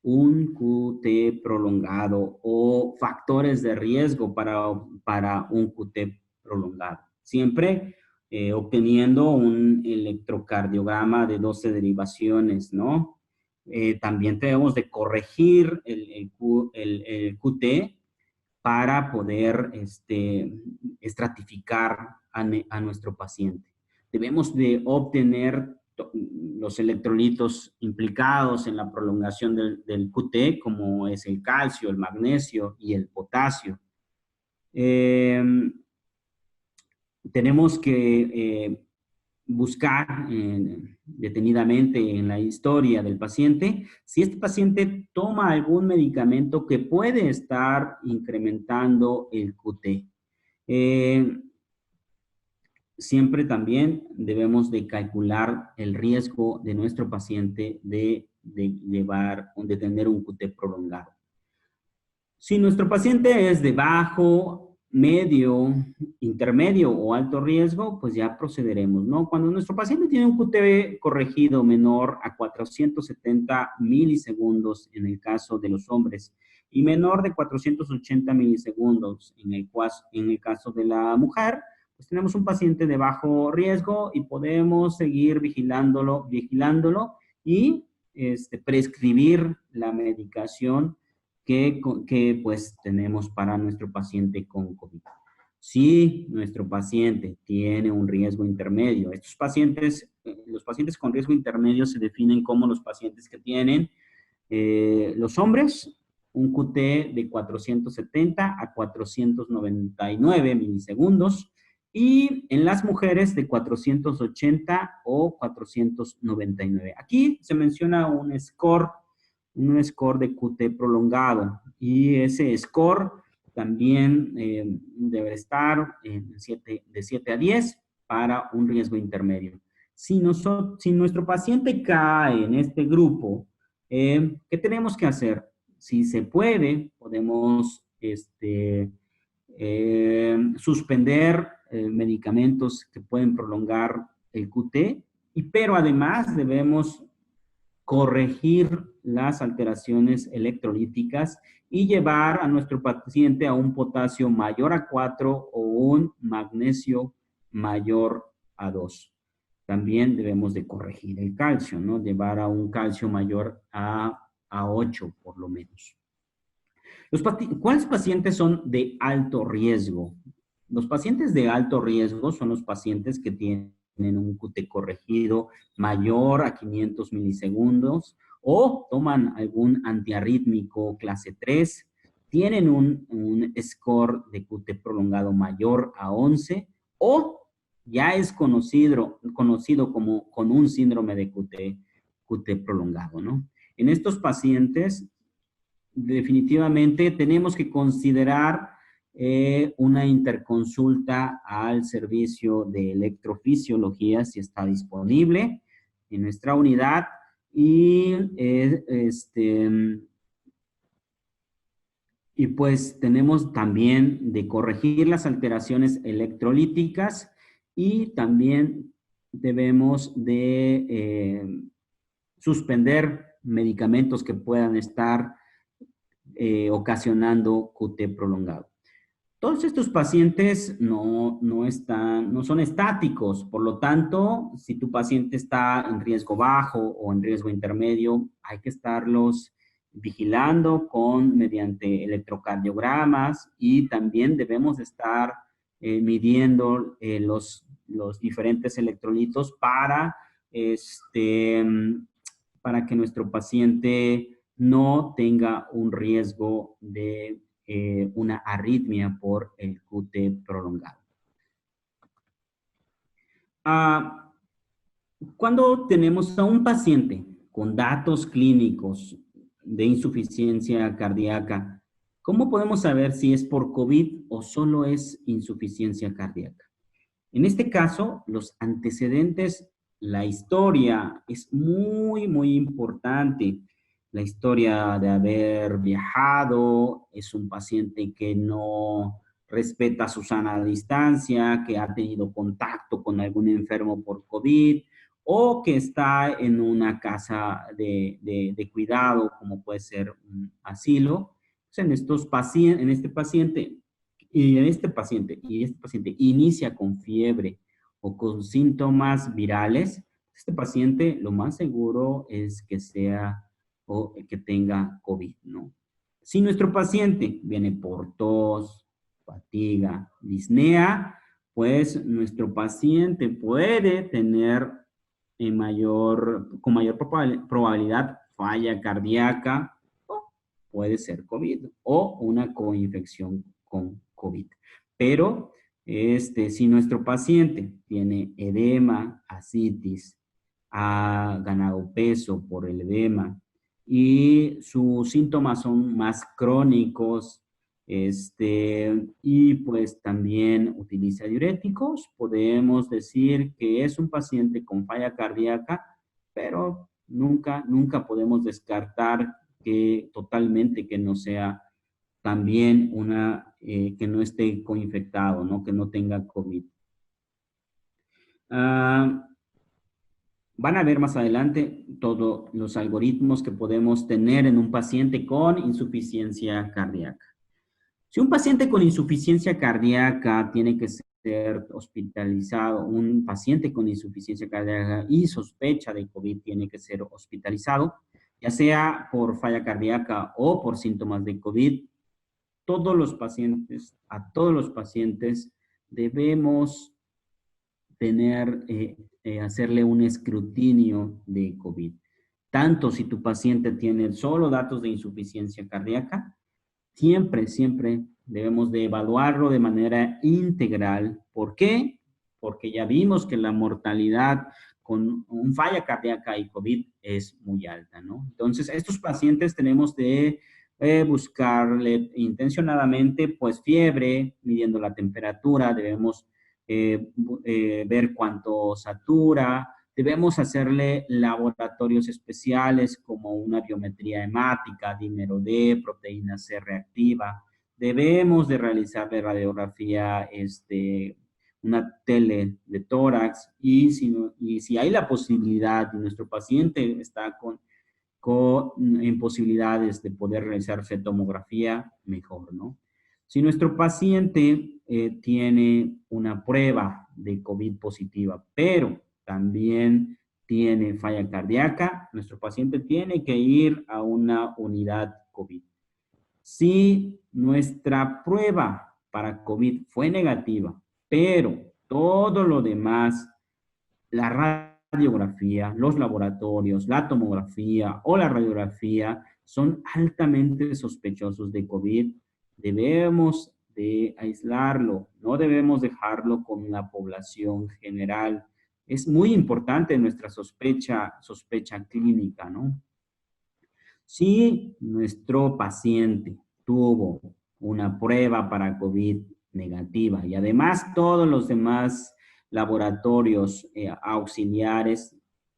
un QT prolongado o factores de riesgo para un QT prolongado. Siempre obteniendo un electrocardiograma de 12 derivaciones, ¿no? También debemos de corregir el QT para poder estratificar a nuestro paciente. Debemos de obtener los electrolitos implicados en la prolongación del QT, como es el calcio, el magnesio y el potasio. Tenemos que buscar detenidamente en la historia del paciente si este paciente toma algún medicamento que puede estar incrementando el QT. Siempre también debemos de calcular el riesgo de nuestro paciente de tener un QT prolongado. Si nuestro paciente es de bajo, medio, intermedio o alto riesgo, pues ya procederemos, ¿no? Cuando nuestro paciente tiene un QT corregido menor a 470 milisegundos en el caso de los hombres y menor de 480 milisegundos en el caso de la mujer, pues tenemos un paciente de bajo riesgo y podemos seguir vigilándolo y prescribir la medicación que pues tenemos para nuestro paciente con COVID. Si nuestro paciente tiene un riesgo intermedio, estos pacientes, los pacientes con riesgo intermedio se definen como los pacientes que tienen, los hombres, un QT de 470 a 499 milisegundos, y en las mujeres de 480 o 499. Aquí se menciona un score de QT prolongado, y ese score también debe estar de 7 a 10 para un riesgo intermedio. Si nuestro paciente cae en este grupo, ¿qué tenemos que hacer? Si se puede, podemos suspender medicamentos que pueden prolongar el QT, pero además debemos corregir las alteraciones electrolíticas y llevar a nuestro paciente a un potasio mayor a 4 o un magnesio mayor a 2. También debemos de corregir el calcio, ¿no? Llevar a un calcio mayor a 8 por lo menos. ¿Cuáles pacientes son de alto riesgo? Los pacientes de alto riesgo son los pacientes que tienen un QT corregido mayor a 500 milisegundos o toman algún antiarrítmico clase 3, tienen un score de QT prolongado mayor a 11 o ya es conocido como con un síndrome de QT prolongado, ¿no? En estos pacientes, definitivamente tenemos que considerar una interconsulta al servicio de electrofisiología si está disponible en nuestra unidad, y pues tenemos también de corregir las alteraciones electrolíticas, y también debemos de suspender medicamentos que puedan estar ocasionando QT prolongado. Todos estos pacientes no son estáticos, por lo tanto, si tu paciente está en riesgo bajo o en riesgo intermedio, hay que estarlos vigilando mediante electrocardiogramas, y también debemos estar midiendo los diferentes electrolitos para que nuestro paciente no tenga un riesgo de una arritmia por el QT prolongado. Cuando tenemos a un paciente con datos clínicos de insuficiencia cardíaca, ¿cómo podemos saber si es por COVID o solo es insuficiencia cardíaca? En este caso, los antecedentes, la historia es muy, muy importante. La historia de haber viajado, es un paciente que no respeta su sana distancia, que ha tenido contacto con algún enfermo por COVID, o que está en una casa de cuidado, como puede ser un asilo. Pues este paciente inicia con fiebre o con síntomas virales, este paciente lo más seguro es que sea o que tenga COVID, ¿no? Si nuestro paciente viene por tos, fatiga, disnea, pues nuestro paciente puede tener con mayor probabilidad falla cardíaca, o puede ser COVID o una coinfección con COVID. Pero si nuestro paciente tiene edema, ascitis, ha ganado peso por el edema, y sus síntomas son más crónicos, y pues también utiliza diuréticos, podemos decir que es un paciente con falla cardíaca, pero nunca podemos descartar totalmente que no sea también que no esté coinfectado, ¿no? Que no tenga COVID. Van a ver más adelante todos los algoritmos que podemos tener en un paciente con insuficiencia cardíaca. Si un paciente con insuficiencia cardíaca tiene que ser ser hospitalizado, un paciente con insuficiencia cardíaca y sospecha de COVID tiene que ser hospitalizado, ya sea por falla cardíaca o por síntomas de COVID. A todos los pacientes debemos hacerle un escrutinio de COVID. Tanto si tu paciente tiene solo datos de insuficiencia cardíaca, siempre debemos de evaluarlo de manera integral. ¿Por qué? Porque ya vimos que la mortalidad con un falla cardíaca y COVID es muy alta, ¿no? Entonces, a estos pacientes tenemos de buscarle intencionadamente, pues, fiebre, midiendo la temperatura, debemos ver cuánto satura, debemos hacerle laboratorios especiales como una biometría hemática, dímero D, proteína C reactiva. Debemos de realizarle radiografía, una tele de tórax y si hay la posibilidad y nuestro paciente está en posibilidades de poder realizarse tomografía, mejor, ¿no? Si nuestro paciente tiene una prueba de COVID positiva, pero también tiene falla cardíaca, nuestro paciente tiene que ir a una unidad COVID. Si nuestra prueba para COVID fue negativa, pero todo lo demás, la radiografía, los laboratorios, la tomografía o la radiografía son altamente sospechosos de COVID, debemos de aislarlo, no debemos dejarlo con la población general. Es muy importante nuestra sospecha clínica, ¿no? Si nuestro paciente tuvo una prueba para COVID negativa y además todos los demás laboratorios auxiliares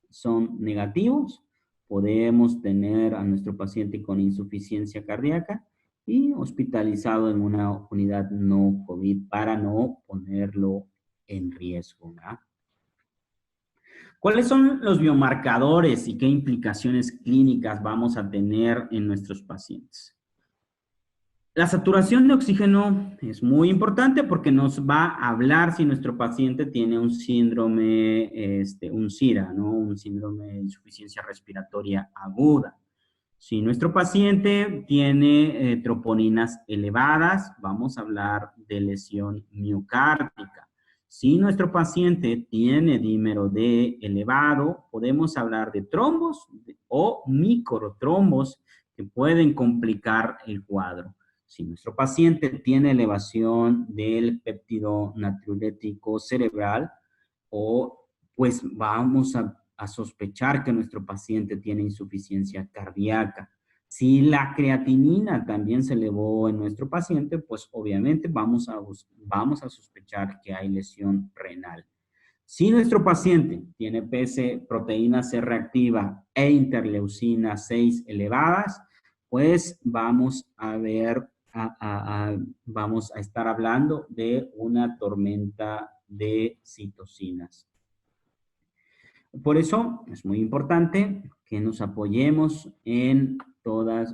son negativos, podemos tener a nuestro paciente con insuficiencia cardíaca y hospitalizado en una unidad no COVID para no ponerlo en riesgo, ¿verdad? ¿Cuáles son los biomarcadores y qué implicaciones clínicas vamos a tener en nuestros pacientes? La saturación de oxígeno es muy importante porque nos va a hablar si nuestro paciente tiene un síndrome, un SIRA, ¿no? Un síndrome de insuficiencia respiratoria aguda. Si nuestro paciente tiene troponinas elevadas, vamos a hablar de lesión miocárdica. Si nuestro paciente tiene dímero D elevado, podemos hablar de trombos o microtrombos que pueden complicar el cuadro. Si nuestro paciente tiene elevación del péptido natriurético cerebral, pues vamos a sospechar que nuestro paciente tiene insuficiencia cardíaca. Si la creatinina también se elevó en nuestro paciente, pues obviamente vamos a sospechar que hay lesión renal. Si nuestro paciente tiene proteína C reactiva e interleucina 6 elevadas, pues vamos a estar hablando de una tormenta de citocinas. Por eso es muy importante que nos apoyemos en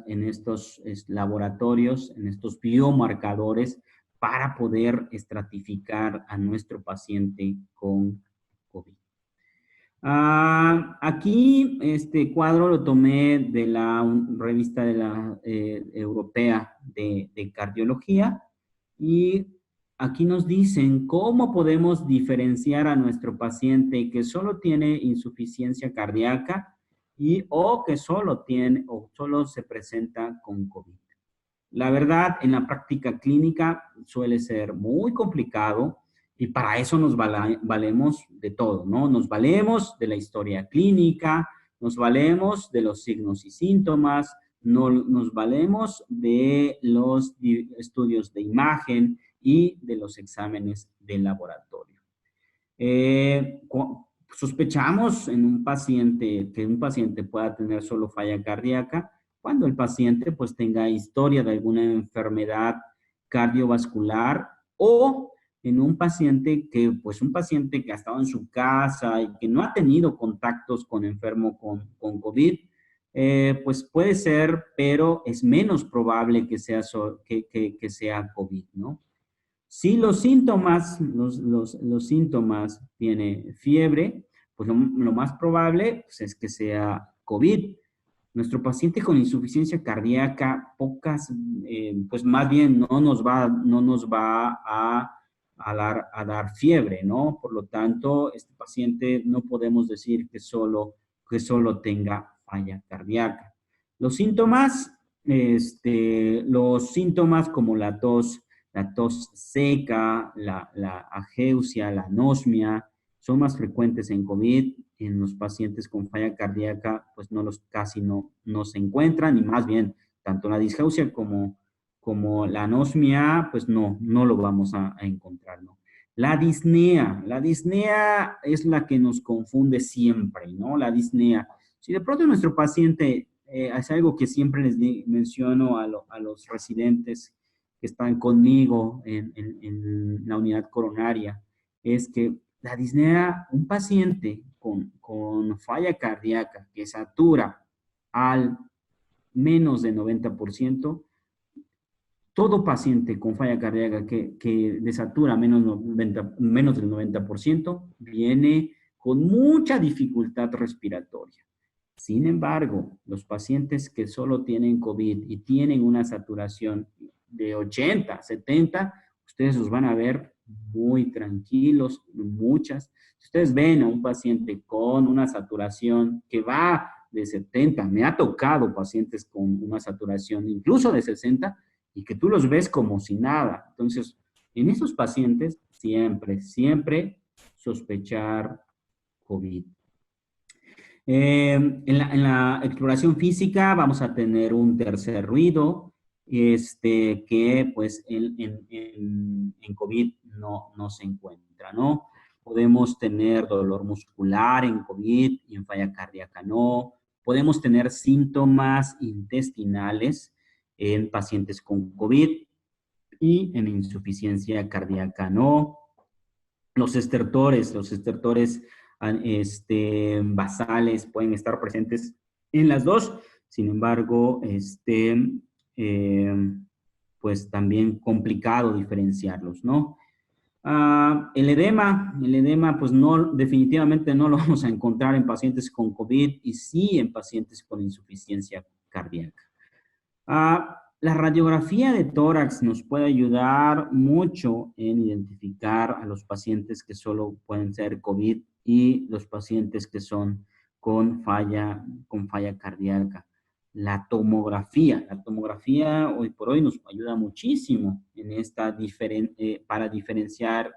estos laboratorios, en estos biomarcadores para poder estratificar a nuestro paciente con COVID. Aquí este cuadro lo tomé de la revista de la europea de cardiología y aquí nos dicen cómo podemos diferenciar a nuestro paciente que solo tiene insuficiencia cardíaca o que solo se presenta con COVID. La verdad, en la práctica clínica suele ser muy complicado y para eso nos valemos de todo, ¿no? Nos valemos de la historia clínica, nos valemos de los signos y síntomas, nos valemos de los estudios de imagen y de los exámenes de laboratorio. Sospechamos que un paciente pueda tener solo falla cardíaca cuando el paciente pues tenga historia de alguna enfermedad cardiovascular o en un paciente que ha estado en su casa y que no ha tenido contactos con enfermo con COVID, pues puede ser, pero es menos probable que sea COVID, ¿no? Si los síntomas, los síntomas tiene fiebre, pues lo más probable pues, es que sea COVID. Nuestro paciente con insuficiencia cardíaca, pues más bien no nos va a dar fiebre, ¿no? Por lo tanto, este paciente no podemos decir que solo tenga falla cardíaca. Los síntomas, los síntomas como la tos seca, la ageusia, la anosmia, son más frecuentes en COVID. En los pacientes con falla cardíaca, pues casi no se encuentran, y más bien, tanto la disgeusia como la anosmia, pues no lo vamos a encontrar, ¿no? La disnea es la que nos confunde siempre, ¿no? La disnea. Si de pronto nuestro paciente, es algo que siempre les menciono a los residentes que están conmigo en la unidad coronaria, es que la disnea, un paciente con falla cardíaca que satura al menos de 90%, todo paciente con falla cardíaca que desatura menos del 90% viene con mucha dificultad respiratoria. Sin embargo, los pacientes que solo tienen COVID y tienen una saturación de 80, 70, ustedes los van a ver muy tranquilos, muchas. Si ustedes ven a un paciente con una saturación que va de 70, me ha tocado pacientes con una saturación incluso de 60, y que tú los ves como si nada. Entonces, en esos pacientes, siempre sospechar COVID. En la exploración física vamos a tener un tercer ruido, que pues en COVID no se encuentra, ¿no? Podemos tener dolor muscular en COVID y en falla cardíaca no. Podemos tener síntomas intestinales en pacientes con COVID y en insuficiencia cardíaca no. Los estertores basales pueden estar presentes en las dos. Sin embargo, pues también complicado diferenciarlos, ¿no? El edema, pues definitivamente no lo vamos a encontrar en pacientes con COVID y sí en pacientes con insuficiencia cardíaca. La radiografía de tórax nos puede ayudar mucho en identificar a los pacientes que solo pueden ser COVID y los pacientes que son con falla cardíaca. La tomografía hoy por hoy nos ayuda muchísimo para diferenciar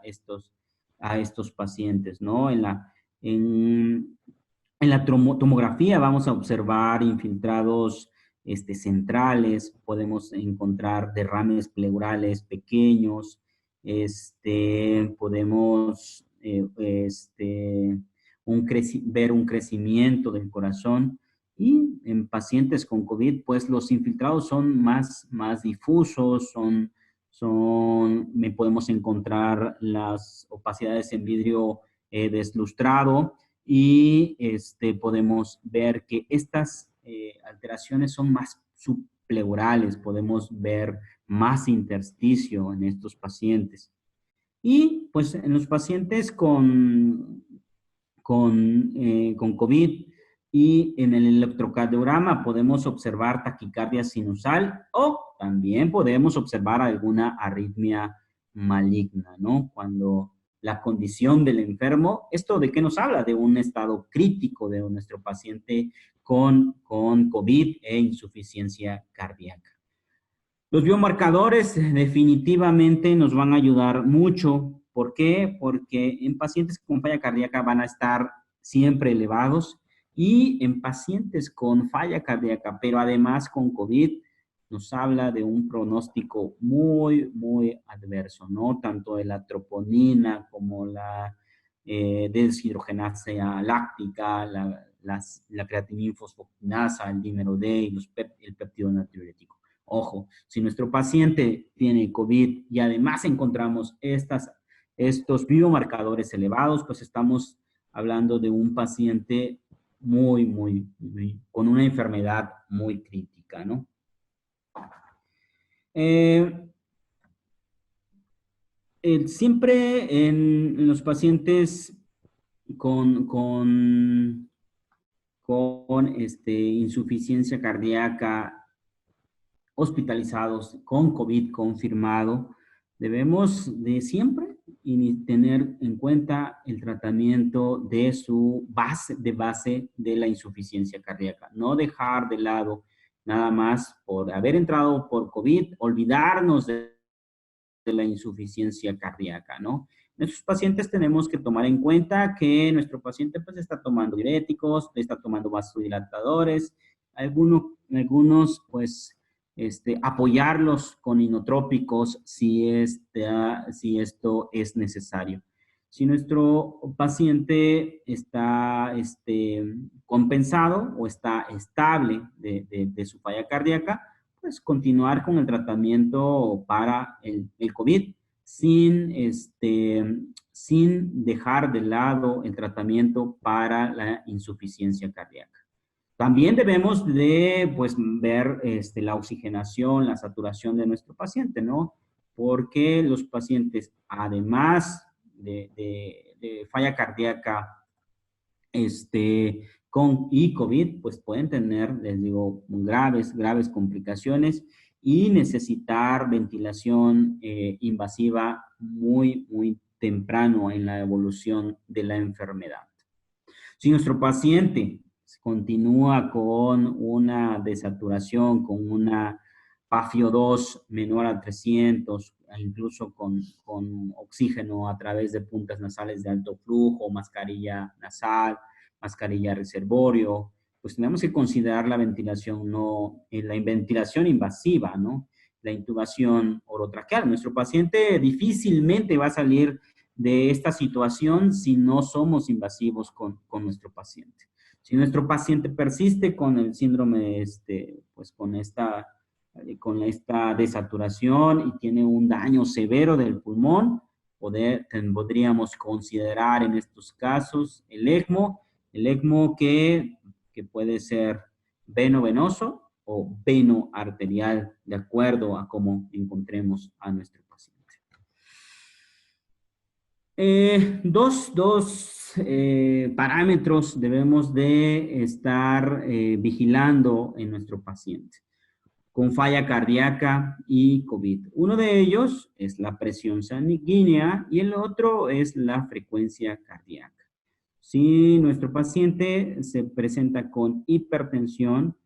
a estos pacientes, ¿no? En la tomografía vamos a observar infiltrados centrales, podemos encontrar derrames pleurales pequeños, podemos ver un crecimiento del corazón, y en pacientes con COVID, pues los infiltrados son más difusos, podemos encontrar las opacidades en vidrio deslustrado, y podemos ver que estas alteraciones son más subpleurales, podemos ver más intersticio en estos pacientes. Y pues en los pacientes con COVID y en el electrocardiograma podemos observar taquicardia sinusal, o también podemos observar alguna arritmia maligna, ¿no? Cuando la condición del enfermo, ¿esto de qué nos habla? De un estado crítico de nuestro paciente con COVID e insuficiencia cardíaca. Los biomarcadores definitivamente nos van a ayudar mucho. ¿Por qué? Porque en pacientes con falla cardíaca van a estar siempre elevados, y en pacientes con falla cardíaca, pero además con COVID, nos habla de un pronóstico muy, muy adverso, ¿no? Tanto de la troponina como la deshidrogenasa láctica, la creatinina fosfokinasa, el dímero D y el péptido natriurético. Ojo, si nuestro paciente tiene COVID y además encontramos estos biomarcadores elevados, pues estamos hablando de un paciente con una enfermedad muy crítica, ¿no? Siempre en los pacientes con insuficiencia cardíaca hospitalizados con COVID confirmado, debemos de siempre tener en cuenta el tratamiento de su base de la insuficiencia cardíaca. No dejar de lado nada más por haber entrado por COVID, olvidarnos de la insuficiencia cardíaca, ¿no? Nuestros pacientes tenemos que tomar en cuenta que nuestro paciente pues está tomando diuréticos, está tomando vasodilatadores, algunos pues apoyarlos con inotrópicos si esto es necesario. Si nuestro paciente está compensado o está estable de su falla cardíaca, pues continuar con el tratamiento para el COVID sin dejar de lado el tratamiento para la insuficiencia cardíaca. También debemos de pues, ver la oxigenación, la saturación de nuestro paciente, ¿no? Porque los pacientes, además de falla cardíaca, con COVID, pues pueden tener, les digo, graves complicaciones y necesitar ventilación invasiva muy temprano en la evolución de la enfermedad. Si nuestro paciente continúa con una desaturación, con una PaFio2 menor a 300, incluso con oxígeno a través de puntas nasales de alto flujo, mascarilla nasal, mascarilla reservorio, pues tenemos que considerar la ventilación, la ventilación invasiva, ¿no? La intubación orotraqueal. Nuestro paciente difícilmente va a salir de esta situación si no somos invasivos con nuestro paciente. Si nuestro paciente persiste con el síndrome, pues con esta desaturación y tiene un daño severo del pulmón, podríamos considerar en estos casos el ECMO que puede ser veno-venoso o veno-arterial, de acuerdo a cómo encontremos a nuestro paciente. Dos parámetros debemos de estar vigilando en nuestro paciente con falla cardíaca y COVID. Uno de ellos es la presión sanguínea y el otro es la frecuencia cardíaca. Si nuestro paciente se presenta con hipertensión,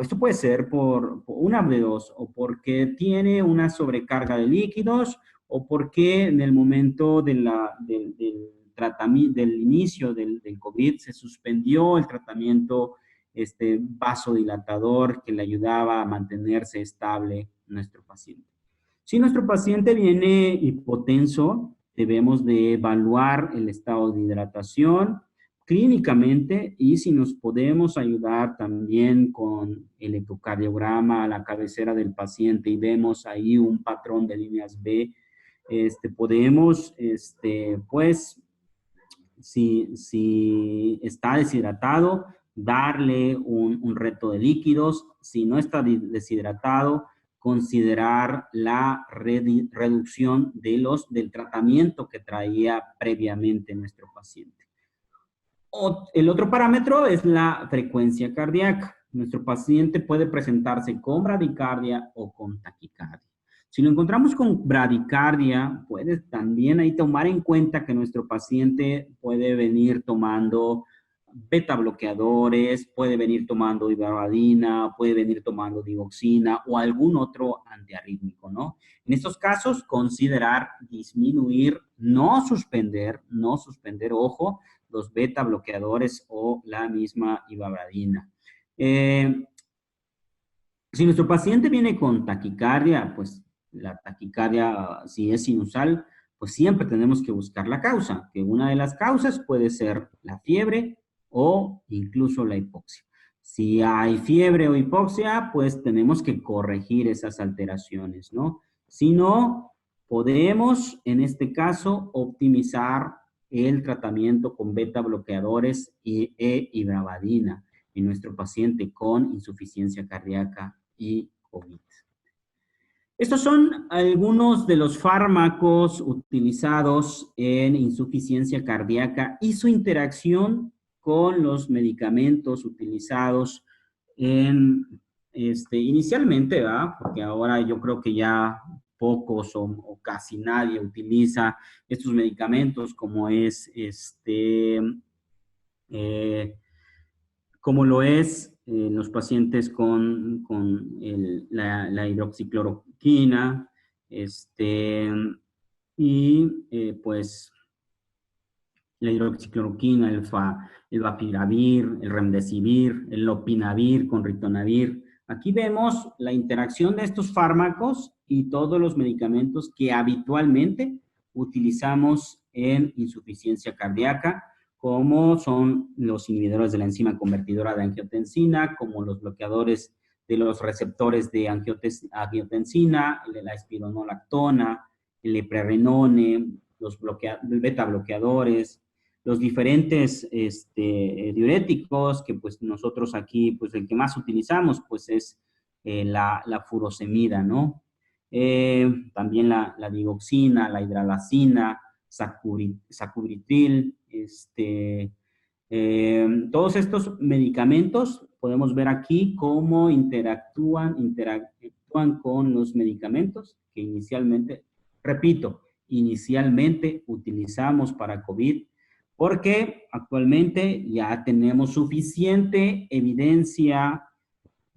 esto puede ser por una de dos, o porque tiene una sobrecarga de líquidos, o porque en el momento del inicio del COVID se suspendió el tratamiento vasodilatador que le ayudaba a mantenerse estable nuestro paciente. Si nuestro paciente viene hipotenso, debemos de evaluar el estado de hidratación clínicamente y si nos podemos ayudar también con el ecocardiograma a la cabecera del paciente y vemos ahí un patrón de líneas B, podemos, pues, si está deshidratado, darle un reto de líquidos. Si no está deshidratado, considerar la reducción del tratamiento que traía previamente nuestro paciente. El otro parámetro es la frecuencia cardíaca. Nuestro paciente puede presentarse con bradicardia o con taquicardia. Si lo encontramos con bradicardia, puede también ahí tomar en cuenta que nuestro paciente puede venir tomando beta bloqueadores, puede venir tomando ibarbadina, puede venir tomando digoxina o algún otro antiarrítmico, ¿no? En estos casos, considerar disminuir, no suspender, ojo, los beta bloqueadores o la misma ibarbadina. Si nuestro paciente viene con taquicardia, pues la taquicardia, si es sinusal, pues siempre tenemos que buscar la causa, que una de las causas puede ser la fiebre o incluso la hipoxia. Si hay fiebre o hipoxia, pues tenemos que corregir esas alteraciones, ¿no? Si no, podemos, en este caso, optimizar el tratamiento con beta bloqueadores e ibarbadina en nuestro paciente con insuficiencia cardíaca y COVID. Estos son algunos de los fármacos utilizados en insuficiencia cardíaca y su interacción con los medicamentos utilizados inicialmente, ¿verdad? Porque ahora yo creo que ya pocos o casi nadie utiliza estos medicamentos eh, como lo es los pacientes con la hidroxicloroquina, pues la hidroxicloroquina, el favipiravir, el remdesivir, el lopinavir con ritonavir. Aquí vemos la interacción de estos fármacos y todos los medicamentos que habitualmente utilizamos en insuficiencia cardíaca, como son los inhibidores de la enzima convertidora de angiotensina, como los bloqueadores de los receptores de angiotensina, la espironolactona, el eplerenone, los beta bloqueadores, los diferentes diuréticos, que pues nosotros aquí, pues el que más utilizamos, pues es la furosemida, ¿no? También la digoxina, la hidralazina, sacubitril, todos estos medicamentos podemos ver aquí cómo interactúan con los medicamentos que inicialmente, repito, inicialmente utilizamos para COVID, porque actualmente ya tenemos suficiente evidencia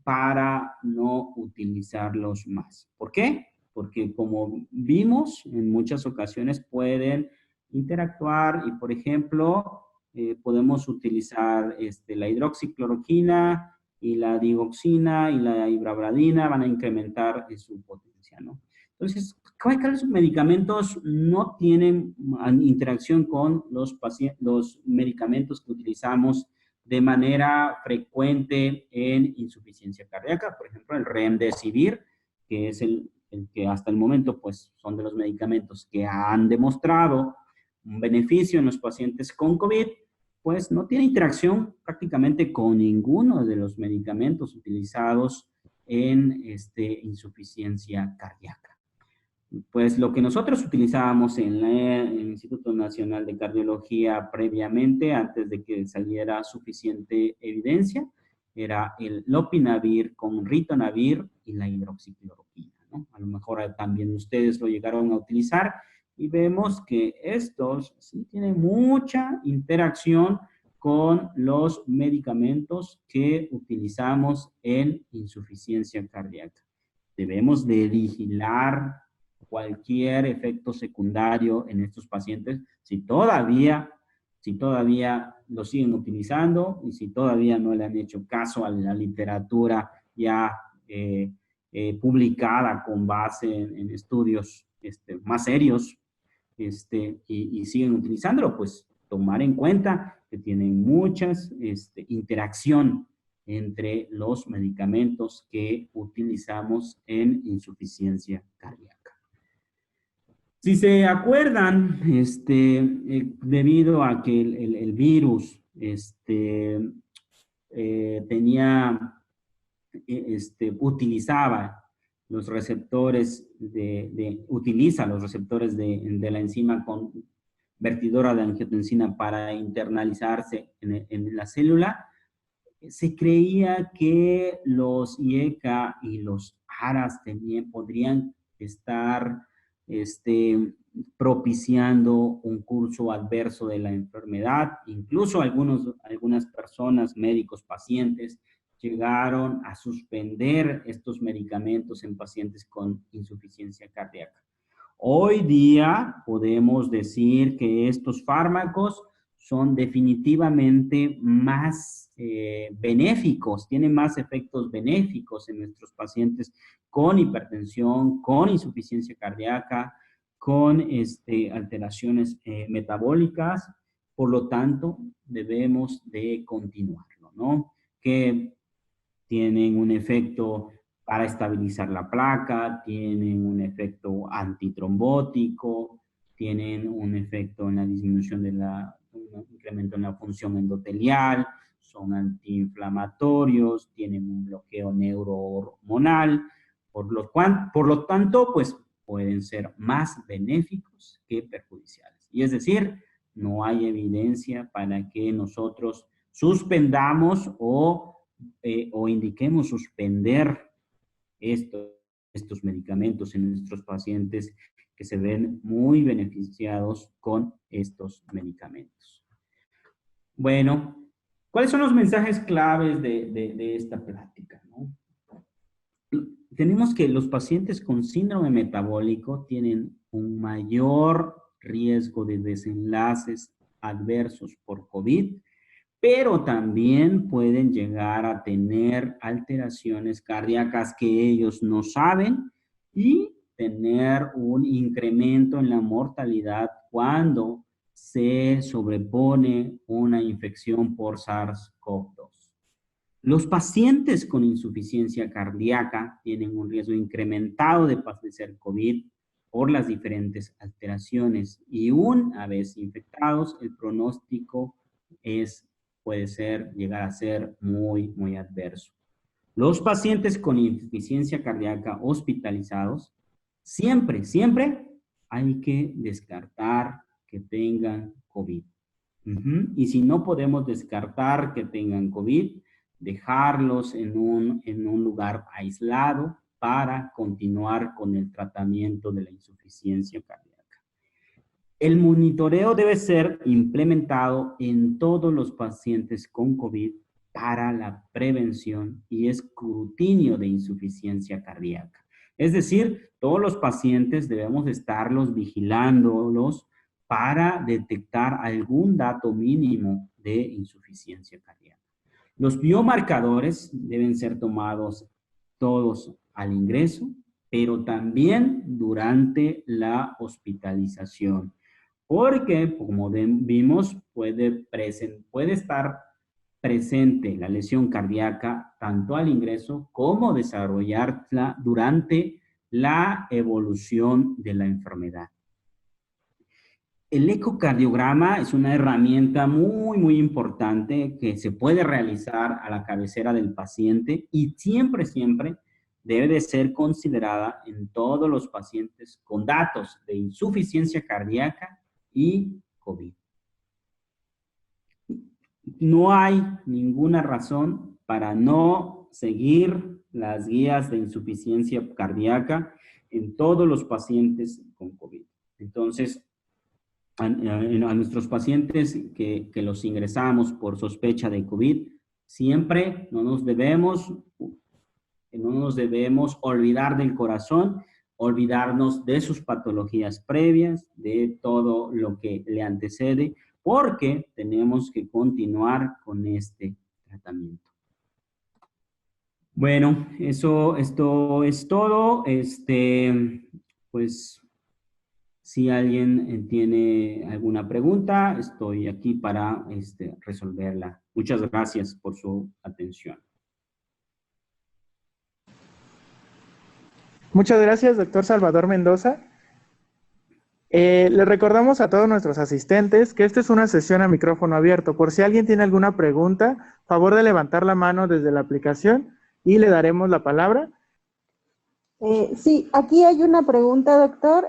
para no utilizarlos más. ¿Por qué? Porque como vimos, en muchas ocasiones pueden interactuar y, por ejemplo, podemos utilizar la hidroxicloroquina y la digoxina y la ibravradina van a incrementar su potencia, ¿no? Entonces, ¿cuáles medicamentos no tienen interacción con los medicamentos que utilizamos de manera frecuente en insuficiencia cardíaca? Por ejemplo, el remdesivir, que es el que hasta el momento pues son de los medicamentos que han demostrado un beneficio en los pacientes con COVID, pues no tiene interacción prácticamente con ninguno de los medicamentos utilizados en insuficiencia cardíaca. Pues lo que nosotros utilizábamos en el Instituto Nacional de Cardiología previamente, antes de que saliera suficiente evidencia, era el lopinavir con ritonavir y la hidroxicloroquina, ¿no? A lo mejor también ustedes lo llegaron a utilizar y vemos que estos sí tienen mucha interacción con los medicamentos que utilizamos en insuficiencia cardíaca. Debemos de vigilar cualquier efecto secundario en estos pacientes, si todavía lo siguen utilizando y si todavía no le han hecho caso a la literatura ya publicada con base en estudios más serios y siguen utilizándolo, pues tomar en cuenta que tienen muchas interacción entre los medicamentos que utilizamos en insuficiencia cardíaca. Si se acuerdan, debido a que el virus utilizaba los receptores utiliza los receptores de la enzima convertidora de angiotensina para internalizarse en la célula, se creía que los IECA y los ARAS podrían estar propiciando un curso adverso de la enfermedad. Incluso algunas personas, médicos, pacientes, llegaron a suspender estos medicamentos en pacientes con insuficiencia cardíaca. Hoy día podemos decir que estos fármacos son definitivamente más benéficos, tienen más efectos benéficos en nuestros pacientes con hipertensión, con insuficiencia cardíaca, con alteraciones metabólicas. Por lo tanto, debemos de continuarlo, ¿no? Que tienen un efecto para estabilizar la placa, tienen un efecto antitrombótico, tienen un efecto en la disminución un incremento en la función endotelial, son antiinflamatorios, tienen un bloqueo neurohormonal. Por lo tanto, pues pueden ser más benéficos que perjudiciales. Y es decir, no hay evidencia para que nosotros suspendamos o indiquemos suspender estos medicamentos en nuestros pacientes que se ven muy beneficiados con estos medicamentos. Bueno, ¿cuáles son los mensajes claves de esta plática, ¿no? Tenemos que los pacientes con síndrome metabólico tienen un mayor riesgo de desenlaces adversos por COVID, pero también pueden llegar a tener alteraciones cardíacas que ellos no saben y tener un incremento en la mortalidad cuando se sobrepone una infección por SARS-CoV-2. Los pacientes con insuficiencia cardíaca tienen un riesgo incrementado de padecer COVID por las diferentes alteraciones y una vez infectados, el pronóstico puede llegar a ser muy, muy adverso. Los pacientes con insuficiencia cardíaca hospitalizados, siempre hay que descartar que tengan COVID. Y si no podemos descartar que tengan COVID, dejarlos en un lugar aislado para continuar con el tratamiento de la insuficiencia cardíaca. El monitoreo debe ser implementado en todos los pacientes con COVID para la prevención y escrutinio de insuficiencia cardíaca. Es decir, todos los pacientes debemos estarlos vigilándolos para detectar algún dato mínimo de insuficiencia cardíaca. Los biomarcadores deben ser tomados todos al ingreso, pero también durante la hospitalización. Porque, como vimos, puede estar presente la lesión cardíaca tanto al ingreso como desarrollarla durante la evolución de la enfermedad. El ecocardiograma es una herramienta muy, muy importante que se puede realizar a la cabecera del paciente y siempre debe de ser considerada en todos los pacientes con datos de insuficiencia cardíaca y COVID. No hay ninguna razón para no seguir las guías de insuficiencia cardíaca en todos los pacientes con COVID. Entonces, a nuestros pacientes que los ingresamos por sospecha de COVID, siempre no nos debemos olvidar del corazón, olvidarnos de sus patologías previas, de todo lo que le antecede, porque tenemos que continuar con este tratamiento. Bueno, esto es todo. Pues, si alguien tiene alguna pregunta, estoy aquí para resolverla. Muchas gracias por su atención. Muchas gracias, doctor Salvador Mendoza. Le recordamos a todos nuestros asistentes que esta es una sesión a micrófono abierto. Por si alguien tiene alguna pregunta, favor de levantar la mano desde la aplicación y le daremos la palabra. Sí, aquí hay una pregunta, doctor.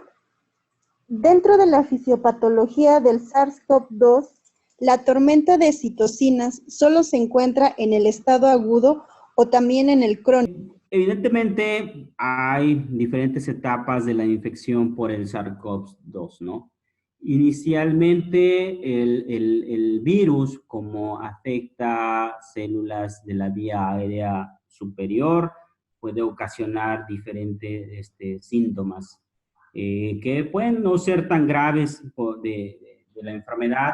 Dentro de la fisiopatología del SARS-CoV-2, ¿la tormenta de citocinas solo se encuentra en el estado agudo o también en el crónico? Evidentemente hay diferentes etapas de la infección por el SARS-CoV-2, ¿no? Inicialmente el virus, como afecta células de la vía aérea superior, puede ocasionar diferentes síntomas que pueden no ser tan graves de la enfermedad.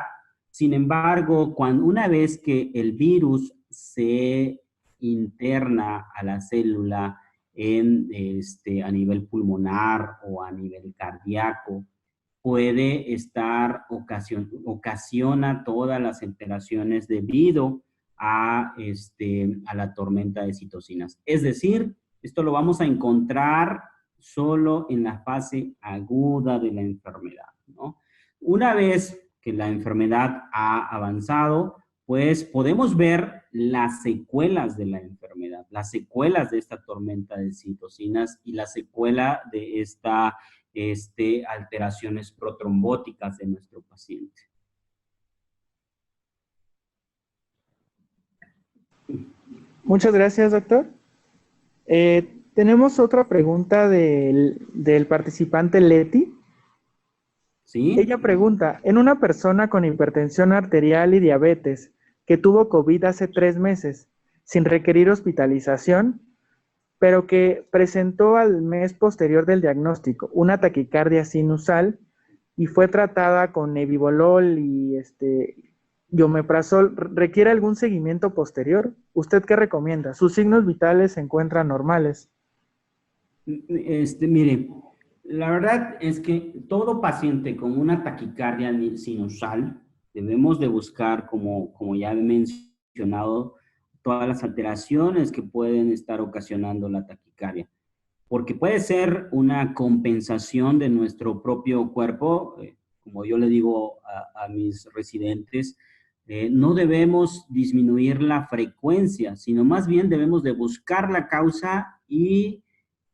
Sin embargo, una vez que el virus se interna a la célula a nivel pulmonar o a nivel cardíaco, puede ocasiona todas las alteraciones debido a la tormenta de citocinas. Es decir, esto lo vamos a encontrar solo en la fase aguda de la enfermedad, ¿no? Una vez que la enfermedad ha avanzado, pues podemos ver las secuelas de la enfermedad, las secuelas de esta tormenta de citocinas y la secuela de esta alteraciones protrombóticas de nuestro paciente. Muchas gracias, doctor. Tenemos otra pregunta del participante Leti. ¿Sí? Ella pregunta, en una persona con hipertensión arterial y diabetes que tuvo COVID hace 3 meses, sin requerir hospitalización, pero que presentó al mes posterior del diagnóstico una taquicardia sinusal y fue tratada con nebivolol y omeprazol, ¿requiere algún seguimiento posterior? ¿Usted qué recomienda? Sus signos vitales se encuentran normales. Mire, la verdad es que todo paciente con una taquicardia sinusal debemos de buscar, como ya he mencionado, todas las alteraciones que pueden estar ocasionando la taquicardia. Porque puede ser una compensación de nuestro propio cuerpo, como yo le digo a mis residentes, no debemos disminuir la frecuencia, sino más bien debemos de buscar la causa y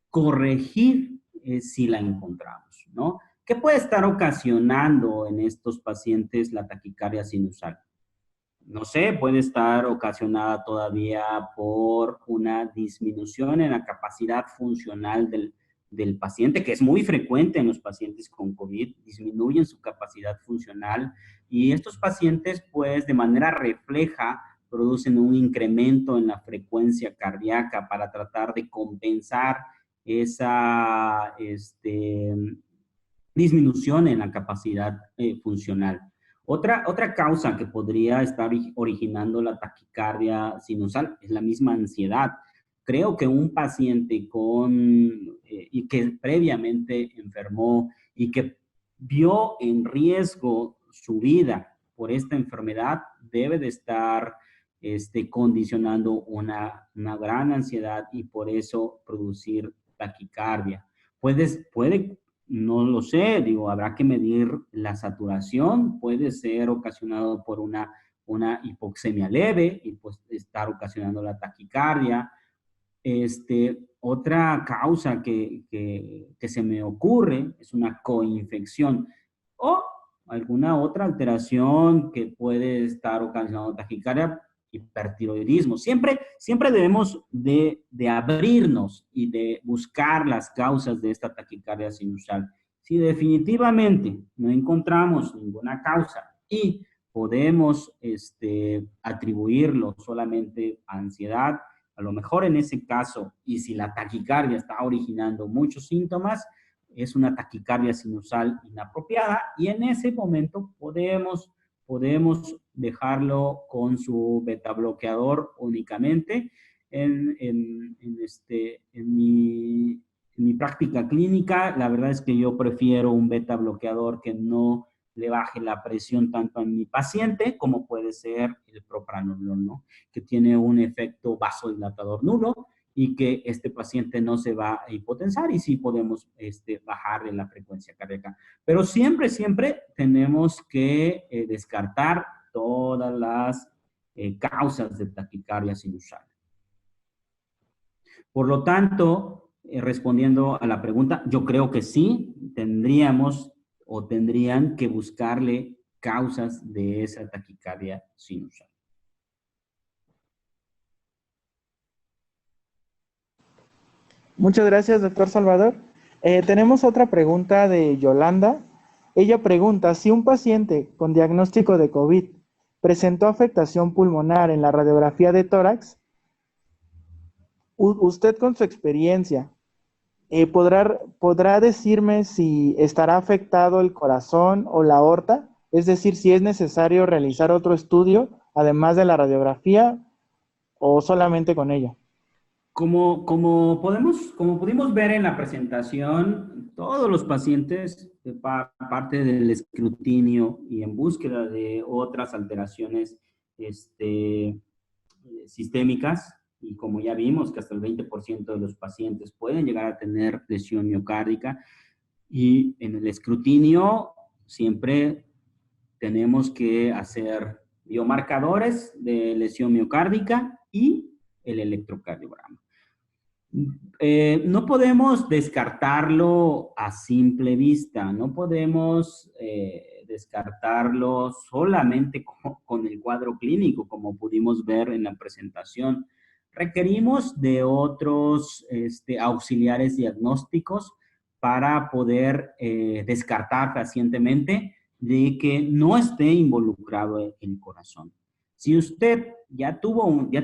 corregir si la encontramos, ¿no? ¿Qué puede estar ocasionando en estos pacientes la taquicardia sinusal? No sé, puede estar ocasionada todavía por una disminución en la capacidad funcional del paciente, que es muy frecuente en los pacientes con COVID, disminuyen su capacidad funcional y estos pacientes, pues, de manera refleja, producen un incremento en la frecuencia cardíaca para tratar de compensar esa disminución en la capacidad funcional. Otra causa que podría estar originando la taquicardia sinusal es la misma ansiedad. Creo que un paciente y que previamente enfermó y que vio en riesgo su vida por esta enfermedad debe de estar condicionando una gran ansiedad y por eso producir taquicardia. Puede, no lo sé, digo, habrá que medir la saturación, puede ser ocasionado por una hipoxemia leve y pues estar ocasionando la taquicardia. Otra causa que se me ocurre es una coinfección o alguna otra alteración que puede estar ocasionando taquicardia, hipertiroidismo. Siempre debemos de abrirnos y de buscar las causas de esta taquicardia sinusal. Si definitivamente no encontramos ninguna causa y podemos atribuirlo solamente a ansiedad, a lo mejor en ese caso, y si la taquicardia está originando muchos síntomas, es una taquicardia sinusal inapropiada y en ese momento podemos dejarlo con su beta bloqueador únicamente. En mi práctica clínica, la verdad es que yo prefiero un beta bloqueador que no le baje la presión tanto a mi paciente como puede ser el propranolol, ¿no? Que tiene un efecto vasodilatador nulo y que este paciente no se va a hipotensar y sí podemos bajarle la frecuencia cardíaca. Pero siempre tenemos que descartar todas las causas de taquicardia sinusal. Por lo tanto, respondiendo a la pregunta, yo creo que sí tendríamos o tendrían que buscarle causas de esa taquicardia sinusal. Muchas gracias, doctor Salvador. Tenemos otra pregunta de Yolanda. Ella pregunta, si un paciente con diagnóstico de COVID presentó afectación pulmonar en la radiografía de tórax, usted con su experiencia, ¿podrá decirme si estará afectado el corazón o la aorta? Es decir, si es necesario realizar otro estudio, además de la radiografía, o solamente con ella. Como pudimos ver en la presentación, todos los pacientes, parte del escrutinio y en búsqueda de otras alteraciones sistémicas, y como ya vimos que hasta el 20% de los pacientes pueden llegar a tener lesión miocárdica, y en el escrutinio siempre tenemos que hacer biomarcadores de lesión miocárdica y el electrocardiograma. No podemos descartarlo a simple vista, no podemos descartarlo solamente con el cuadro clínico, como pudimos ver en la presentación. Requerimos de otros auxiliares diagnósticos para poder descartar fehacientemente de que no esté involucrado el corazón. Si usted ya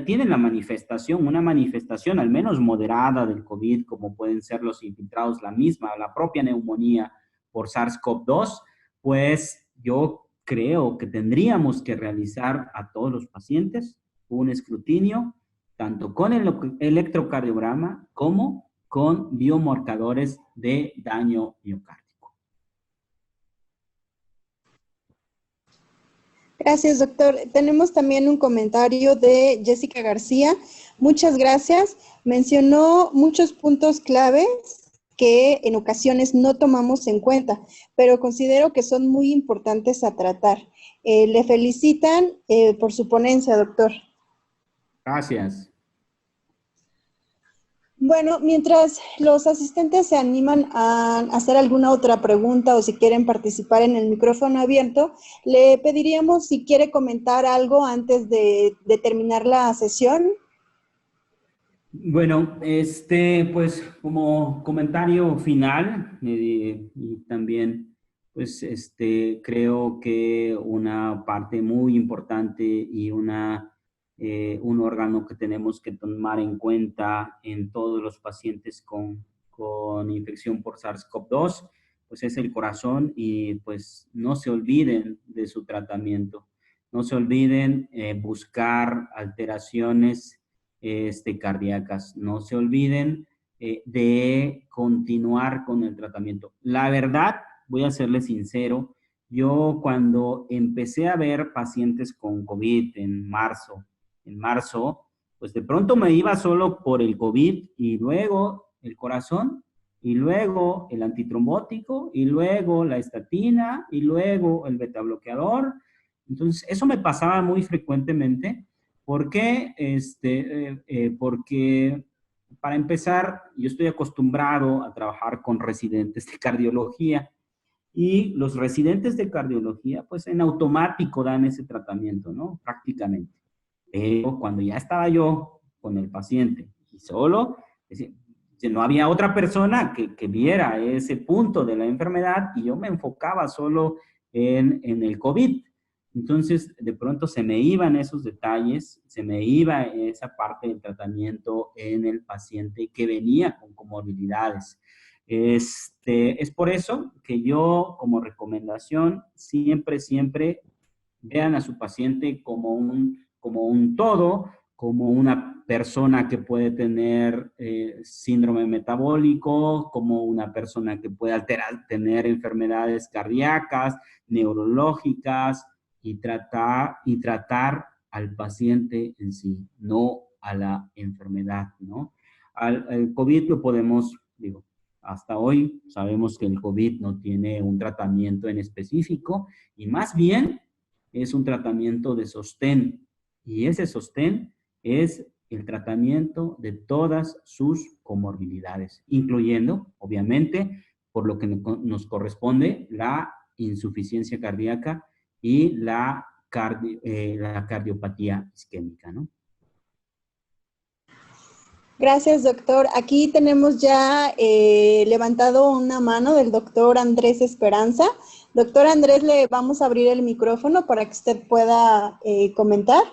tiene la manifestación, una manifestación al menos moderada del COVID, como pueden ser los infiltrados, la propia neumonía por SARS-CoV-2, pues yo creo que tendríamos que realizar a todos los pacientes un escrutinio, tanto con el electrocardiograma como con biomarcadores de daño miocárdico. Gracias, doctor. Tenemos también un comentario de Jessica García. Muchas gracias. Mencionó muchos puntos claves que en ocasiones no tomamos en cuenta, pero considero que son muy importantes a tratar. Le felicitan por su ponencia, doctor. Gracias. Bueno, mientras los asistentes se animan a hacer alguna otra pregunta o si quieren participar en el micrófono abierto, le pediríamos si quiere comentar algo antes de terminar la sesión. Bueno, pues como comentario final y también, pues creo que una parte muy importante y un órgano que tenemos que tomar en cuenta en todos los pacientes con infección por SARS-CoV-2, pues es el corazón y pues no se olviden de su tratamiento. No se olviden buscar alteraciones cardíacas. No se olviden de continuar con el tratamiento. La verdad, voy a serles sincero, yo cuando empecé a ver pacientes con COVID en marzo, pues de pronto me iba solo por el COVID y luego el corazón y luego el antitrombótico y luego la estatina y luego el betabloqueador. Entonces, eso me pasaba muy frecuentemente. ¿Por qué? Porque para empezar, yo estoy acostumbrado a trabajar con residentes de cardiología y los residentes de cardiología, pues en automático dan ese tratamiento, ¿no? Prácticamente. Pero cuando ya estaba yo con el paciente y solo, no había otra persona que viera ese punto de la enfermedad y yo me enfocaba solo en el COVID. Entonces, de pronto se me iban esos detalles, se me iba esa parte del tratamiento en el paciente que venía con comorbilidades. Es por eso que yo, como recomendación, siempre vean a su paciente como un todo, como una persona que puede tener síndrome metabólico, como una persona que puede tener enfermedades cardíacas, neurológicas, y tratar al paciente en sí, no a la enfermedad, ¿no? Al COVID lo podemos, hasta hoy sabemos que el COVID no tiene un tratamiento en específico y más bien es un tratamiento de sostén. Y ese sostén es el tratamiento de todas sus comorbilidades, incluyendo, obviamente, por lo que nos corresponde, la insuficiencia cardíaca y la cardiopatía isquémica, ¿no? Gracias, doctor. Aquí tenemos ya levantado una mano del doctor Andrés Esperanza. Doctor Andrés, le vamos a abrir el micrófono para que usted pueda comentar.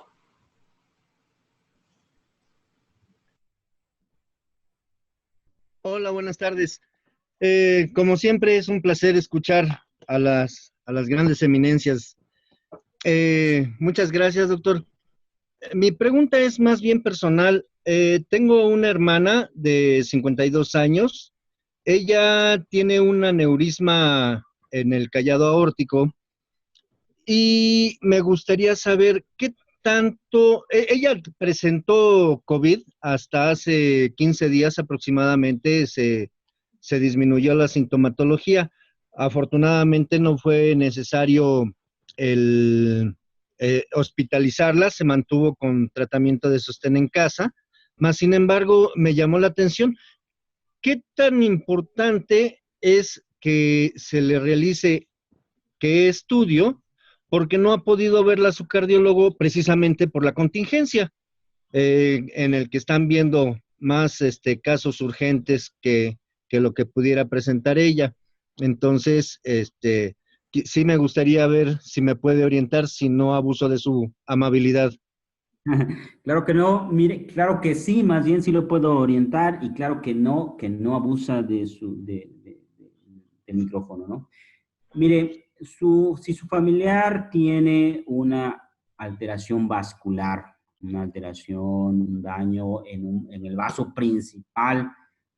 Hola, buenas tardes. Como siempre, es un placer escuchar a las grandes eminencias. Muchas gracias, doctor. Mi pregunta es más bien personal. Tengo una hermana de 52 años. Ella tiene un aneurisma en el callado aórtico y me gustaría saber qué tanto... Ella presentó COVID hasta hace 15 días aproximadamente, se disminuyó la sintomatología. Afortunadamente no fue necesario el hospitalizarla, se mantuvo con tratamiento de sostén en casa, mas sin embargo me llamó la atención qué tan importante es que se le realice qué estudio, porque no ha podido verla su cardiólogo precisamente por la contingencia, en el que están viendo más casos urgentes que lo que pudiera presentar ella. Entonces, sí me gustaría ver si me puede orientar, si no abuso de su amabilidad. Claro que no, mire, claro que sí, más bien sí lo puedo orientar y claro que no abusa de del micrófono, ¿no? Mire, si su familiar tiene una alteración vascular, una alteración, un daño en el vaso principal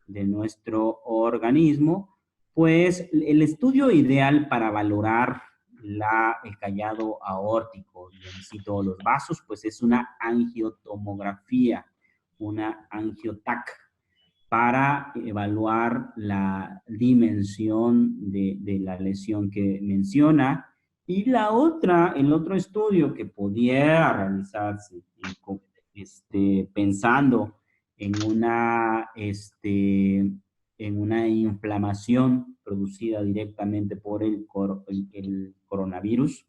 de nuestro organismo, pues el estudio ideal para valorar el callado aórtico y en sí todos los vasos, pues es una angiotomografía, una angiotac, para evaluar la dimensión de la lesión que menciona. Y la otra, el otro estudio que pudiera realizarse pensando en una inflamación producida directamente por el coronavirus,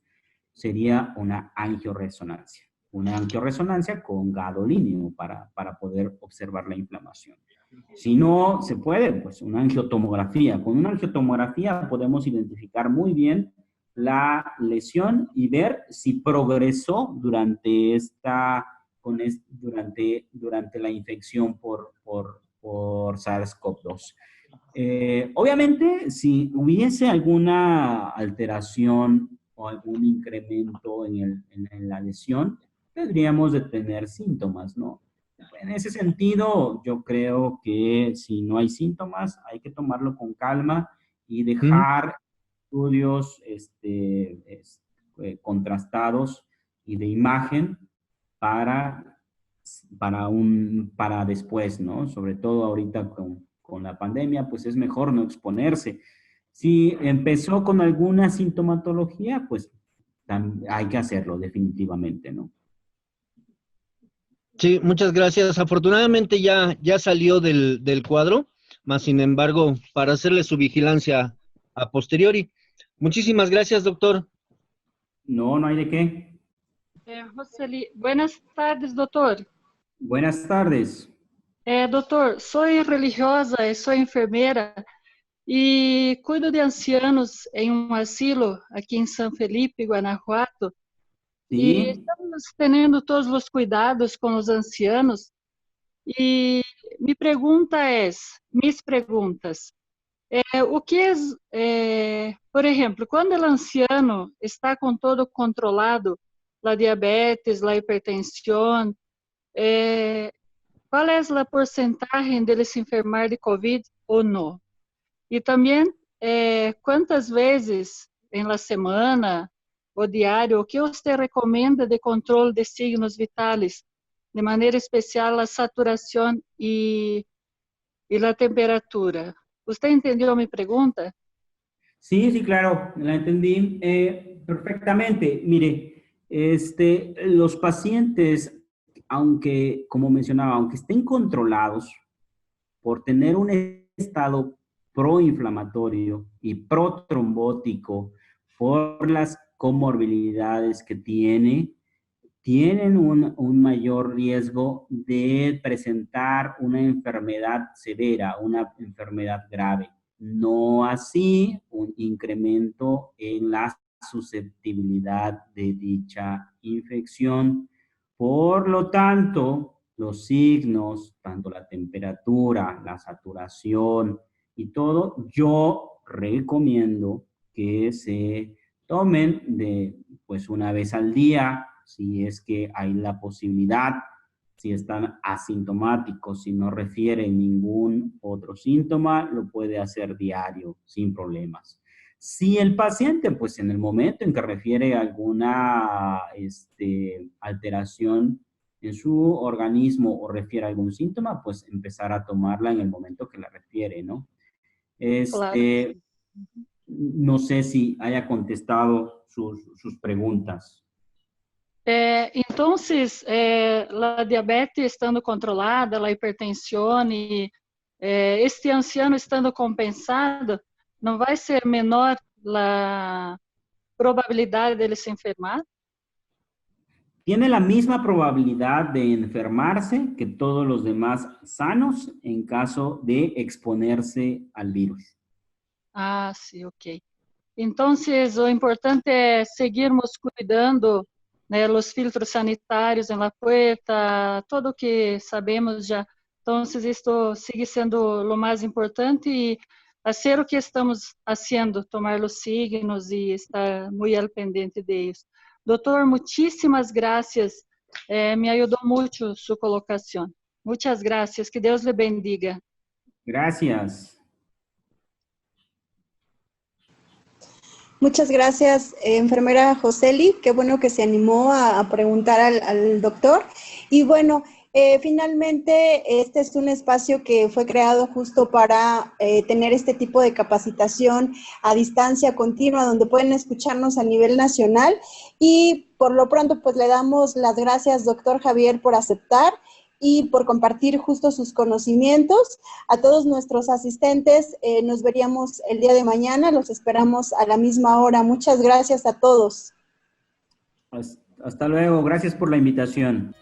sería una angioresonancia. Una angioresonancia con gadolínio para poder observar la inflamación. Si no se puede, pues una angiotomografía. Con una angiotomografía podemos identificar muy bien la lesión y ver si progresó durante la infección por SARS-CoV-2. Obviamente, si hubiese alguna alteración o algún incremento en la lesión, tendríamos de tener síntomas, ¿no? En ese sentido, yo creo que si no hay síntomas, hay que tomarlo con calma y dejar estudios contrastados y de imagen para, para después, ¿no? Sobre todo ahorita con la pandemia, pues es mejor no exponerse. Si empezó con alguna sintomatología, pues hay que hacerlo definitivamente, ¿no? Sí, muchas gracias. Afortunadamente ya salió del cuadro, mas sin embargo, para hacerle su vigilancia a posteriori. Muchísimas gracias, doctor. No, no hay de qué. Roseli, buenas tardes, doutor. Buenas tardes. Doutor, sou religiosa e sou enfermeira e cuido de ancianos em um asilo aqui em São Felipe, Guanajuato. E Sí. estamos tendo todos os cuidados com os ancianos. E mis preguntas, o que por exemplo, quando o anciano está com todo controlado, a diabetes, a hipertensão, qual é a porcentagem dele se enfermar de COVID ou não? E também, quantas vezes em la semana ou diário, o que você recomenda de controle de signos vitais, de maneira especial a saturação e a temperatura? ¿Usted entendió mi pregunta? Sí, sí, claro, la entendí perfectamente. Mire, los pacientes, aunque, como mencionaba, aunque estén controlados por tener un estado proinflamatorio y protrombótico por las comorbilidades que tienen un mayor riesgo de presentar una enfermedad severa, una enfermedad grave. No así un incremento en la susceptibilidad de dicha infección. Por lo tanto, los signos, tanto la temperatura, la saturación y todo, yo recomiendo que se tomen pues una vez al día, si es que hay la posibilidad, si están asintomáticos, si no refieren ningún otro síntoma, lo puede hacer diario sin problemas. Si el paciente, pues en el momento en que refiere alguna alteración en su organismo o refiere algún síntoma, pues empezar a tomarla en el momento que la refiere, ¿no? Claro que sí. No sé si haya contestado sus preguntas. Entonces, a diabetes estando controlada, a hipertensão e este anciano estando compensado, não vai ser menor a probabilidade dele se enfermar? Tiene la misma probabilidad de enfermarse que todos los demás sanos en caso de exponerse al virus. Ah, sim, ok. Então, o importante é seguirmos cuidando, né, os filtros sanitários na puerta, tudo o que sabemos já. Então, isto sigue sendo o mais importante e fazer o que estamos fazendo, tomar os signos e estar muito al pendiente de isso. Doutor, muitíssimas graças. Me ajudou muito sua colocação. Muitas graças. Que Deus lhe bendiga. Gracias. Muchas gracias, enfermera Joseli. Qué bueno que se animó a preguntar al doctor. Y bueno, finalmente este es un espacio que fue creado justo para tener este tipo de capacitación a distancia continua, donde pueden escucharnos a nivel nacional. Y por lo pronto, pues le damos las gracias, doctor Javier, por aceptar y por compartir justo sus conocimientos. A todos nuestros asistentes, nos veríamos el día de mañana, los esperamos a la misma hora. Muchas gracias a todos. Hasta luego, gracias por la invitación.